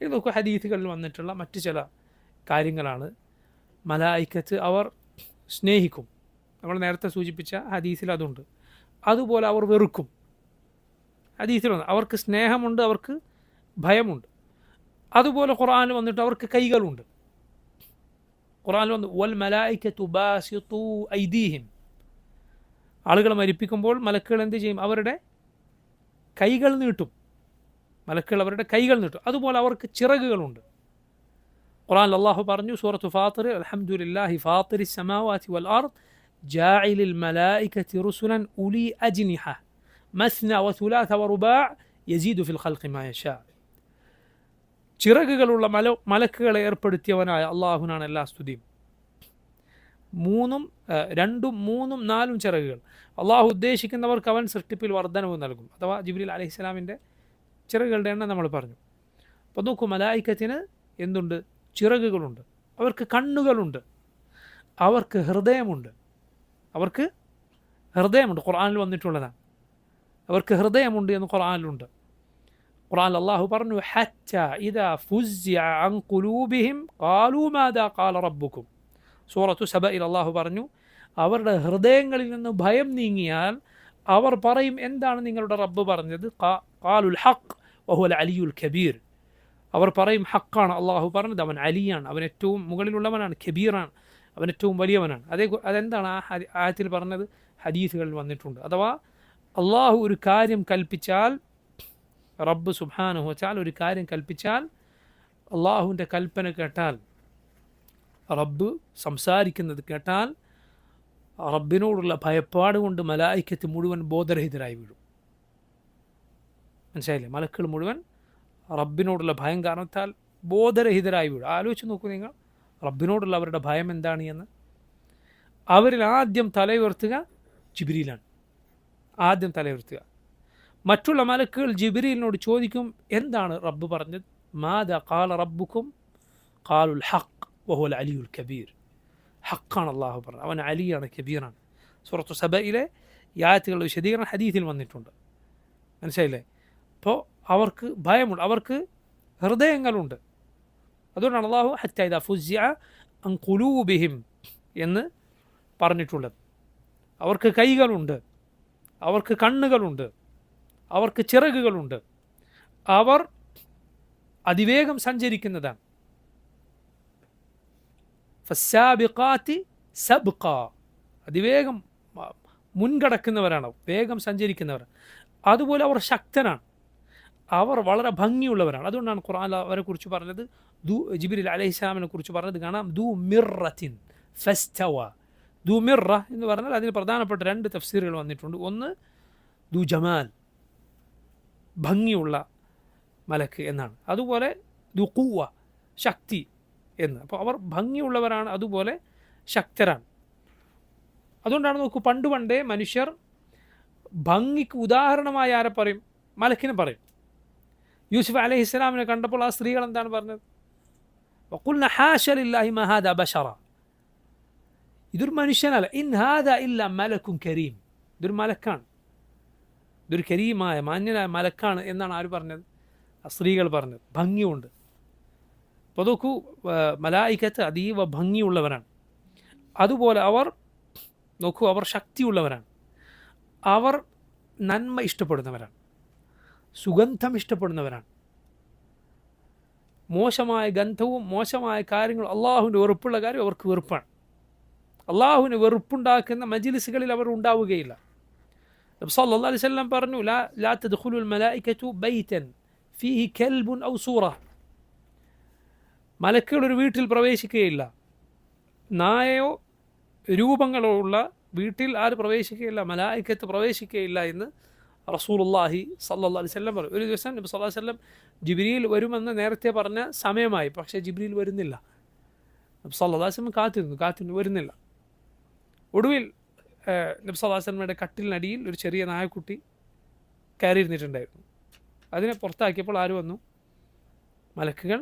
ഇത് നോക്കുക, ഹദീസുകളിൽ വന്നിട്ടുള്ള മറ്റ് ചില കാര്യങ്ങളാണ്. മലായിക്കത്ത് അവർ സ്നേഹിക്കും. നമ്മൾ നേരത്തെ സൂചിപ്പിച്ച ഹദീസിൽ അതുണ്ട്. അതുപോലെ അവർ വെറുക്കും. ഹദീസിലുണ്ട് അവർക്ക് സ്നേഹമുണ്ട്, അവർക്ക് ഭയമുണ്ട്. അതുപോലെ ഖുർആനിൽ വന്നിട്ട് അവർക്ക് കൈകളുണ്ട്. ഖുർആനിൽ വന്ന് വൽ മലായിക്കത്തു ബാസിതു ഐദീഹിം, ആളുകളെ മരിപ്പിക്കുമ്പോൾ മലക്കുകൾ എന്ത് ചെയ്യും? അവരുടെ കൈകൾ നീട്ടും. മലക്കുകൾ അവരുടെ കൈകൾ നീട്ടും. അതുപോലെ അവർക്ക് ചിറകുകളുണ്ട്. ഖുർആനിൽ അല്ലാഹു പറഞ്ഞു, സൂറത്തു ഫാത്തിർ, അൽഹംദുലില്ലാഹി ഫാത്തിരിസ് സമാവാതി വൽ അർദ് ജാഇലിൽ മലായികതി റുസുലൻ ഉലി അജ്നിഹ മസ്ന വസുലാസ വറുബാ യസീദു ഫിൽ ഖൽഖി മാ യശാ. ചിറകുകളുള്ള മലക്കുകളെ ഏർപ്പെടുത്തിയവനായ അള്ളാഹുവിനാണ് എല്ലാ സ്തുതിയും. രണ്ടും മൂന്നും നാലും ചിറകുകൾ. അള്ളാഹു ഉദ്ദേശിക്കുന്നവർക്ക് അവൻ സൃഷ്ടിപ്പിൽ വർധനവ് നൽകും. അഥവാ ജിബ്രീൽ അലൈഹിസ്സലാമിൻ്റെ ചിറകുകളുടെ എണ്ണം നമ്മൾ പറഞ്ഞു. അപ്പോൾ നോക്കൂ, മലായിക്കത്തിന് എന്തുണ്ട്? ചിറകുകളുണ്ട്, അവർക്ക് കണ്ണുകളുണ്ട്, അവർക്ക് ഹൃദയമുണ്ട്. ഖുർആനിൽ വന്നിട്ടുള്ളതാണ്. അവർക്ക് ഹൃദയമുണ്ട് എന്ന് ഖുർആനിലുണ്ട്. ഖുർആനിൽ അള്ളാഹു പറഞ്ഞു, ഹത്ത ഇദാ ഫുസ്സിഅ അൻ ഖുലൂബിഹിം ഖാലൂ മാദാ ഖാല റബ്ബുക്കും. സൂറത്തു സബയിൽ അള്ളാഹു പറഞ്ഞു, അവരുടെ ഹൃദയങ്ങളിൽ നിന്ന് ഭയം നീങ്ങിയാൽ അവർ പറയും, എന്താണ് നിങ്ങളുടെ റബ്ബ് പറഞ്ഞത്? ഖാലുൽ ഹഖ് വഹുവൽ അലിയുൽ കബീർ. അവർ പറയും, ഹക്കാണ് അള്ളാഹു പറഞ്ഞത്, അവൻ അലിയാണ്, അവൻ ഏറ്റവും മുകളിലുള്ളവനാണ്, കബീറാണ്, അവൻ ഏറ്റവും വലിയവനാണ്. അതെന്താണ് ആ ആയത്തിൽ പറഞ്ഞത്? ഹദീസുകളിൽ വന്നിട്ടുണ്ട്. അഥവാ അള്ളാഹു ഒരു കാര്യം കൽപ്പിച്ചാൽ, റബ്ബ് സുബ്ഹാനഹു വ തആല ഒരു കാര്യം കൽപ്പിച്ചാൽ, അള്ളാഹുവിൻ്റെ കൽപ്പന കേട്ടാൽ, റബ്ബ് സംസാരിക്കുന്നത് കേട്ടാൽ, റബ്ബിനോടുള്ള ഭയപ്പാട് കൊണ്ട് മലായിക്കത്ത് മുഴുവൻ ബോധരഹിതരായി വീഴും. മനസ്സിലായില്ലേ? മലക്കുകൾ മുഴുവൻ റബ്ബിനോടുള്ള ഭയം കാരണത്താൽ ബോധരഹിതരായി വീഴും. ആലോചിച്ച് നോക്കൂ നിങ്ങൾ, റബ്ബിനോടുള്ള അവരുടെ ഭയം എന്താണ് എന്ന്. അവരിൽ ആദ്യം തലയുയർത്തുക ജിബ്രീലാണ്. ആദ്യം തലയുയർത്തുക. മറ്റുള്ള മലക്കുകൾ ജിബ്രീലിനോട് ചോദിക്കും, എന്താണ് റബ്ബ് പറഞ്ഞത്? മാദാ ഖാല റബ്ബുക്കും? ഖാലുൽ ഹഖ് വഹുവൽ അലിയുൽ കബീർ. ഹക്കാണ് അള്ളാഹു പറഞ്ഞത്, അവൻ അലിയാണ്, കബീറാണ്. സൂറത്തു സബയിലെ ഈ ആയത്തുകളുടെ വിശദീകരണം ഹദീസിൽ വന്നിട്ടുണ്ട്. മനസ്സിലായില്ലേ? അപ്പോൾ അവർക്ക് ഭയമുണ്ട്, അവർക്ക് ഹൃദയങ്ങളുണ്ട്. അതുകൊണ്ടാണ് അള്ളാഹു ഹത്താ ഇദാ ഫുസ്സിഅ അൻ ഖുലൂബിഹിം എന്ന് പറഞ്ഞിട്ടുള്ളത്. അവർക്ക് കൈകളുണ്ട്, അവർക്ക് കണ്ണുകളുണ്ട്, അവർക്ക് ചിറകുകളുണ്ട്, അവർ അതിവേഗം സഞ്ചരിക്കുന്നതാണ്. ഫസ്സാബിഖാത്തി സബ്ഖ, അതിവേഗം മുൻകടക്കുന്നവരാണ്, വേഗം സഞ്ചരിക്കുന്നവർ. അതുപോലെ അവർ ശക്തനാണ്, അവർ വളരെ ഭംഗിയുള്ളവരാണ്. അതുകൊണ്ടാണ് ഖുർആൻ അവരെ കുറിച്ച് പറഞ്ഞത്, ജിബ്രീൽ അലൈഹിസ്സലാമിനെ കുറിച്ച് പറഞ്ഞത് കാണാം, ദു മിറത്തിൻ ഫസ്തവ. ദു മിറ എന്ന് പറഞ്ഞാൽ അതിന് പ്രധാനപ്പെട്ട രണ്ട് തഫ്സീറുകൾ വന്നിട്ടുണ്ട്. ഒന്ന് ദു ജമാൽ, ഭംഗിയുള്ള മലക്ക് എന്നാണ്. അതുപോലെ ദു ഖുവ, ശക്തി എന്ന്. അപ്പോൾ അവർ ഭംഗിയുള്ളവരാണ്, അതുപോലെ ശക്തരാണ്. അതുകൊണ്ടാണ് നോക്കൂ, പണ്ടേ മനുഷ്യർ ഭംഗിക്ക് ഉദാഹരണമായി ആരെ പറയും? മലക്കിനെ പറയും. യൂസുഫ് അലൈഹിസ്സലാമിനെ കണ്ടപ്പോൾ ആ സ്ത്രീകൾ എന്താണ് പറഞ്ഞത്? വഖുൽന ഹാശ ലില്ലാഹി മാ ഹാദാ ബശറ, ഇതൊരു മനുഷ്യനല്ല, ഇൻ ഹാദാ ഇല്ലാ മലക്കുൻ കരീം, ഇതൊരു മലക്കാണ്, ഇതൊരു കരീമായ മാന്യനായ മലക്കാണ് എന്നാണ് ആര് പറഞ്ഞത്? ആ സ്ത്രീകൾ പറഞ്ഞത്. ഭംഗിയുണ്ട്. അപ്പോൾ നോക്കൂ, മലായിക്കത്ത് അതീവ ഭംഗിയുള്ളവരാണ്. അതുപോലെ അവർ നോക്കൂ, അവർ ശക്തിയുള്ളവരാണ്, അവർ നന്മ ഇഷ്ടപ്പെടുന്നവരാണ്, സുഗന്ധം ഇഷ്ടപ്പെടുന്നവരാണ്. മോശമായ ഗന്ധവും മോശമായ കാര്യങ്ങളും അള്ളാഹുവിൻ്റെ വെറുപ്പുള്ള കാര്യം അവർക്ക് വെറുപ്പാണ്. അള്ളാഹുവിന് വെറുപ്പുണ്ടാക്കുന്ന മജ്ലിസുകളിൽ അവർ ഉണ്ടാവുകയില്ല. നബി സല്ലല്ലാഹു അലൈഹി വസല്ലം പറഞ്ഞു, ലാ തദ്ഖുലുൽ മലായികതു ബൈതൻ ഫീഹി കൽബുൻ ഔ സൂറ. മലക്കുകൾ ഒരു വീട്ടിൽ പ്രവേശിക്കുകയില്ല, നായയോ രൂപങ്ങളോ ഉള്ള വീട്ടിൽ ആര് പ്രവേശിക്കുകയില്ല? മലായിക്കത്ത് പ്രവേശിക്കുകയില്ല എന്ന് റസൂലുള്ളാഹി സല്ലല്ലാഹു അലൈഹി വസല്ലം പറഞ്ഞു. ഒരു ദിവസം നബി സല്ലല്ലാഹു അലൈഹി വസല്ലം ജിബ്രീൽ വരുമെന്ന് നേരത്തെ പറഞ്ഞ സമയമായി, പക്ഷേ ജിബ്രീൽ വരുന്നില്ല. നബി സല്ലല്ലാഹു അലൈഹി വസല്ലം കാത്തിരുന്നു, വരുന്നില്ല. ഒടുവിൽ നബി സല്ലല്ലാഹു അലൈഹി വസല്ലമയുടെ കട്ടിലിനടിയിൽ ഒരു ചെറിയ നായക്കുട്ടി കയറിയിരുന്നിട്ടുണ്ടായിരുന്നു. അതിനെ പുറത്താക്കിയപ്പോൾ ആര് വന്നു? മലക്കുകൾ,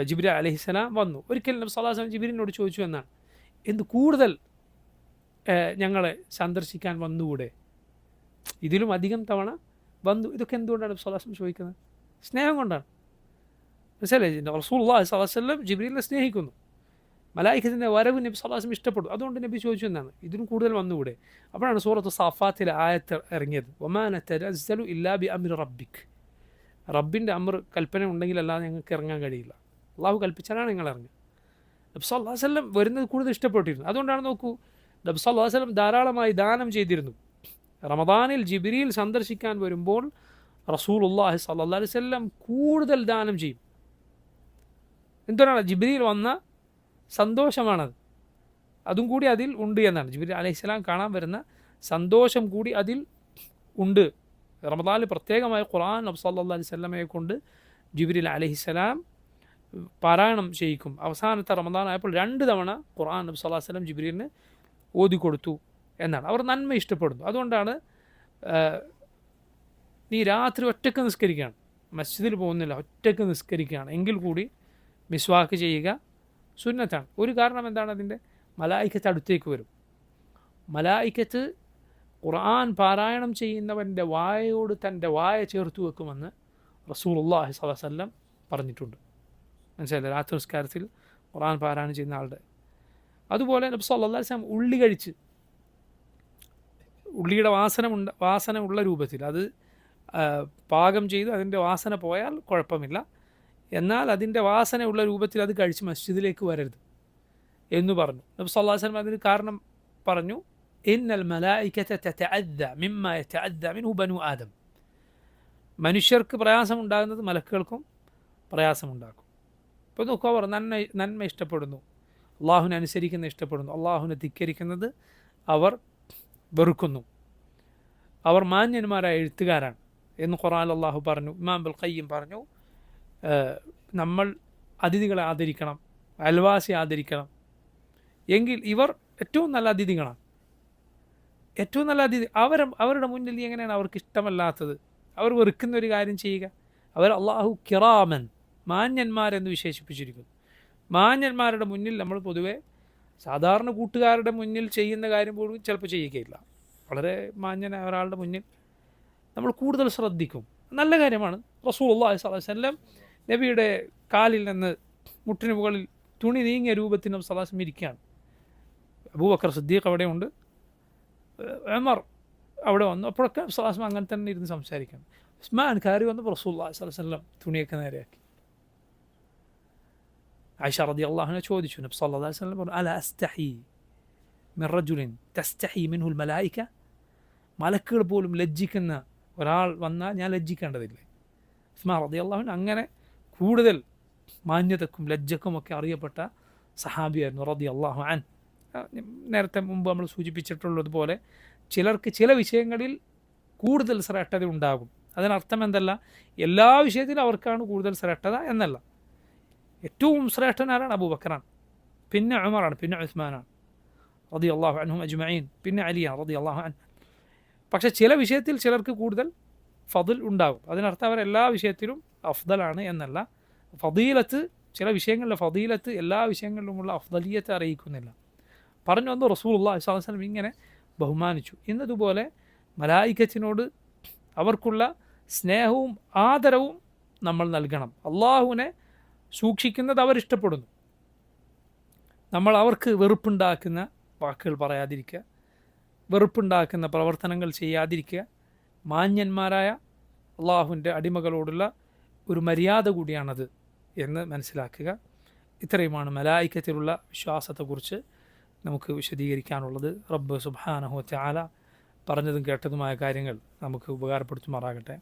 ജിബ്രീൽ അലൈഹിസ്സലാം വന്നു. ഒരിക്കൽ നബി സല്ലല്ലാഹു അലൈഹി വസല്ലം ജിബ്രീലിനോട് ചോദിച്ചു എന്നാണ്, എന്ത് കൂടുതൽ ഞങ്ങളെ സന്ദർശിക്കാൻ വന്നുകൂടെ? ഇതിലും അധികം തവണ വന്നു. ഇതൊക്കെ എന്തുകൊണ്ടാണ് നബി സല്ലല്ലാഹു അലൈഹി വസല്ലം ചോദിക്കുന്നത്? സ്നേഹം കൊണ്ടാണ്. മനസ്സിലായി? റസൂലുള്ളാഹി സ്വല്ലല്ലാഹു അലൈഹി വസല്ലം ജിബ്രീലിനെ സ്നേഹിക്കുന്നു, മലായിക്കത്തിൻ്റെ വരവ് നബി സല്ലല്ലാഹു അലൈഹി വസല്ലം ഇഷ്ടപ്പെട്ടു. അതുകൊണ്ട് നബി ചോദിച്ചു എന്നാണ്, ഇതിലും കൂടുതൽ വന്നുകൂടെ? അപ്പോഴാണ് സൂറത്ത് സാഫാത്തിലെ ആയത്ത് ഇറങ്ങിയത്, വമാ നതനസ്സലു ഇല്ലാ ബി അംരി റബ്ബിക്. റബ്ബിൻ്റെ അമർ കൽപ്പന ഉണ്ടെങ്കിൽ അല്ലാതെ ഞങ്ങൾക്ക് ഇറങ്ങാൻ കഴിയില്ല. അള്ളാഹു കൽപ്പിച്ചാലാണ് നിങ്ങൾ ഇറങ്ങുക. നബി സല്ലല്ലാഹു അലൈഹി വസല്ലം വരുന്നത് കൂടുതൽ ഇഷ്ടപ്പെട്ടിരുന്നു. അതുകൊണ്ടാണ് നോക്കൂ, നബി സല്ലല്ലാഹു അലൈഹി വസല്ലം ധാരാളമായി ദാനം ചെയ്തിരുന്നു. റമദാനിൽ ജിബ്രീൽ സന്ദർശിക്കാൻ വരുമ്പോൾ റസൂലുള്ളാഹി സ്വല്ലല്ലാഹു അലൈഹി വസല്ലം കൂടുതൽ ദാനം ചെയ്യും. എന്തുകൊണ്ടാണ്? ജിബ്രീൽ വന്ന സന്തോഷമാണത്, അതും കൂടി അതിൽ ഉണ്ട് എന്നാണ്. ജിബ്രീൽ അലൈഹിസ്സലാം കാണാൻ വരുന്ന സന്തോഷം കൂടി അതിൽ ഉണ്ട്. റമദാനിൽ പ്രത്യേകമായി ഖുർആൻ നബി സല്ലല്ലാഹു അലൈഹി വസല്ലമയെ കൊണ്ട് ജിബ്രീൽ അലൈഹിസ്സലാം പാരായണം ചെയ്യിക്കും. അവസാനത്തെ റമദാൻ ആയപ്പോൾ 2 തവണ ഖുർആൻ നബി സല്ലല്ലാഹു അലൈഹി വസല്ലം ജിബ്രീലിന് ഓതിക്കൊടുത്തു എന്നാണ്. അവർ നന്മ ഇഷ്ടപ്പെടുന്നു. അതുകൊണ്ടാണ് നീ രാത്രി ഒറ്റയ്ക്ക് നിസ്കരിക്കുകയാണ്, മസ്ജിദിൽ പോകുന്നില്ല, ഒറ്റയ്ക്ക് നിസ്കരിക്കുകയാണ് എങ്കിൽ കൂടി മിസ്വാക്ക് ചെയ്യുക സുന്നത്താണ്. ഒരു കാരണം എന്താണ്? അതിൻ്റെ മലായിക്കത്ത് അടുത്തേക്ക് വരും. മലായിക്കത്ത് ഖുർആൻ പാരായണം ചെയ്യുന്നവൻ്റെ വായയോട് തൻ്റെ വായ ചേർത്ത് വെക്കുമെന്ന് റസൂലുള്ളാഹി സ്വല്ലല്ലാഹു അലൈഹി വസല്ലം പറഞ്ഞിട്ടുണ്ട്. മനസ്സിലായില്ലേ? രാത്രി നിസ്കാരത്തിൽ ഖുർആൻ പാരായണം ചെയ്യുന്ന ആളുടെ. അതുപോലെ നബി സല്ലല്ലാഹു അലൈഹി വസല്ലം ഉള്ളി കഴിച്ച്, ഉള്ളിയുടെ വാസന ഉള്ള രൂപത്തിൽ അത് പാകം ചെയ്ത് അതിൻ്റെ വാസന പോയാൽ കുഴപ്പമില്ല. എന്നാൽ അതിൻ്റെ വാസനയുള്ള രൂപത്തിൽ അത് കഴിച്ച് മസ്ജിദിലേക്ക് വരരുത് എന്ന് പറഞ്ഞു. നബി സല്ലല്ലാഹു അലൈഹി വസല്ലം അതിന് കാരണം പറഞ്ഞു, ഇന്നൽ മലായികത തതഅദ്ദ മിമ്മ യതഅദ്ദ മിൻഹു ബനു ആദം. മനുഷ്യർക്ക് പ്രയാസമുണ്ടാകുന്നത് മലക്കുകൾക്കും പ്രയാസമുണ്ടാക്കും. ഇപ്പോൾ നോക്കുക, അവർ നന്മ ഇഷ്ടപ്പെടുന്നു, അള്ളാഹുവിനെ അനുസരിക്കുന്ന ഇഷ്ടപ്പെടുന്നു, അള്ളാഹുവിനെ ധിക്കരിക്കുന്നത് അവർ വെറുക്കുന്നു. അവർ മാന്യന്മാരായ എഴുത്തുകാരാണ് എന്ന് ഖുർആനിൽ അള്ളാഹു പറഞ്ഞു. ഇമാം ഇബ്നുൽ ഖയ്യിം പറഞ്ഞു, നമ്മൾ അതിഥികളെ ആദരിക്കണം, അയൽവാസി ആദരിക്കണം, എങ്കിൽ ഇവർ ഏറ്റവും നല്ല അതിഥികളാണ്. ഏറ്റവും നല്ല അതിഥി അവരുടെ മുന്നിൽ എങ്ങനെയാണ് അവർക്ക് ഇഷ്ടമല്ലാത്തത്, അവർ വെറുക്കുന്ന ഒരു കാര്യം ചെയ്യുക? അവർ അള്ളാഹു കിറാമൻ, മാന്യന്മാരെന്ന് വിശേഷിപ്പിച്ചിരിക്കുന്നു. മാന്യന്മാരുടെ മുന്നിൽ നമ്മൾ പൊതുവെ സാധാരണ കൂട്ടുകാരുടെ മുന്നിൽ ചെയ്യുന്ന കാര്യം പോലും ചിലപ്പോൾ ചെയ്യുകയില്ല. വളരെ മാന്യനായ ഒരാളുടെ മുന്നിൽ നമ്മൾ കൂടുതൽ ശ്രദ്ധിക്കും. നല്ല കാര്യമാണ്. റസൂലുള്ളാഹി സ്വല്ലല്ലാഹു അലൈഹി വസല്ലം നബിയുടെ കാലിൽ നിന്ന് മുട്ടിന് മുകളിൽ തുണി നീങ്ങിയ രൂപത്തിൽ നബി സ്വല്ലല്ലാഹു അലൈഹി വസല്ലം ഇരിക്കുകയാണ്. അബൂബക്കർ സിദ്ദീഖ് അവിടെയുണ്ട്, ഉമർ അവിടെ വന്നു. അപ്പോഴൊക്കെ സ്വല്ലല്ലാഹു അലൈഹി വസല്ലം അങ്ങനെ തന്നെ ഇരുന്ന് സംസാരിക്കണം. ഉസ്മാൻ കയറി വന്നപ്പോൾ റസൂലുള്ളാഹി സ്വല്ലല്ലാഹു അലൈഹി വസല്ലം തുണിയൊക്കെ നേരെയാക്കി. ആയിഷ റളിയല്ലാഹു അൻഹ ചോദിച്ചു, നബി സല്ലല്ലാഹു അലൈഹി വസല്ലം പറഞ്ഞു, അല അസ്തഹി മിൻ റജുലിൻ തസ്തഹി മിൻഹുൽ മലായിക. മലക്കുകൾ പോലും ലജ്ജിക്കുന്ന ഒരാൾ വന്നാൽ ഞാൻ ലജ്ജിക്കേണ്ടതില്ലേ? ഉസ്മാൻ റളിയല്ലാഹു അൻഹു അങ്ങനെ കൂടുതൽ മാന്യതക്കും ലജ്ജക്കുമൊക്കെ അറിയപ്പെട്ട സഹാബിയായിരുന്നു റളിയല്ലാഹു അൻഹു. നേരത്തെ മുമ്പ് നമ്മൾ സൂചിപ്പിച്ചിട്ടുള്ളതുപോലെ ചിലർക്ക് ചില വിഷയങ്ങളിൽ കൂടുതൽ ശ്രേഷ്ഠത ഉണ്ടാകും. അതിനർത്ഥം എന്തല്ല എല്ലാ വിഷയത്തിലും അവർക്കാണ് കൂടുതൽ ശ്രേഷ്ഠത എന്നല്ല. ഏറ്റവും ശ്രേഷ്ഠനാരാണ്? അബൂബക്കറാണ്, പിന്നെ ഉമറാണ്, പിന്നെ ഉസ്മാനാണ് റളിയല്ലാഹു അൻഹും അജ്മഈൻ, പിന്നെ അലിയാണ് റളിയല്ലാഹു അൻഹു. പക്ഷേ ചില വിഷയത്തിൽ ചിലർക്ക് കൂടുതൽ ഫضൽ ഉണ്ടാകും. അതിനർത്ഥം അവർ എല്ലാ വിഷയത്തിലും അഫ്ദലാണ് എന്നല്ല. ഫദീലത്ത്, ചില വിഷയങ്ങളിലെ ഫദീലത്ത് എല്ലാ വിഷയങ്ങളിലുമുള്ള അഫ്ദലിയത്ത് അറിയിക്കുന്നില്ല. പറഞ്ഞു വന്നു റസൂലുള്ളാഹി സ്വല്ലല്ലാഹു അലൈഹി വസല്ലം ഇങ്ങനെ ബഹുമാനിച്ചു. എന്നതുപോലെ മലായികത്തിനോട് അവർക്കുള്ള സ്നേഹവും ആദരവും നമ്മൾ നൽകണം. അള്ളാഹുവിനെ സൂക്ഷിക്കുന്നത് അവരിഷ്ടപ്പെടുന്നു. നമ്മൾ അവർക്ക് വെറുപ്പുണ്ടാക്കുന്ന വാക്കുകൾ പറയാതിരിക്കുക, വെറുപ്പുണ്ടാക്കുന്ന പ്രവർത്തനങ്ങൾ ചെയ്യാതിരിക്കുക. മാന്യന്മാരായ അള്ളാഹുവിൻ്റെ അടിമകളോടുള്ള ഒരു മര്യാദ കൂടിയാണത് എന്ന് മനസ്സിലാക്കുക. ഇത്രയുമാണ് മലായികത്തിലുള്ള വിശ്വാസത്തെക്കുറിച്ച് നമുക്ക് വിശദീകരിക്കാനുള്ളത്. റബ്ബ് സുബ്ഹാനഹു വ തആല പറഞ്ഞതും കേട്ടതുമായ കാര്യങ്ങൾ നമുക്ക് ഉപകാരപ്പെടുത്തുമാറാകട്ടെ.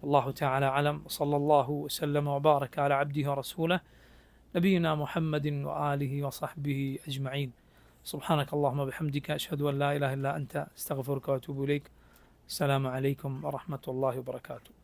അല്ലാഹു തആല അലം. സല്ലല്ലാഹു വസല്ലമ വബാറക അലാ അബ്ദിഹി വറസൂലിഹി നബിയിനാ മുഹമ്മദിൻ വആലിഹി വസഹ്ബിഹി അജ്മഈൻ. സുബ്ഹാനക അല്ലാഹുമ്മ ബിഹംദിക അശ്ഹദു അൻ ലാ ഇലാഹ ഇല്ലാ അൻത അസ്തഗ്ഫിറുക വഅതൂബു ഇലൈക്. അസ്സലാമു അലൈക്കും വറഹ്മത്തുള്ളാഹി വബറകാതുഹു.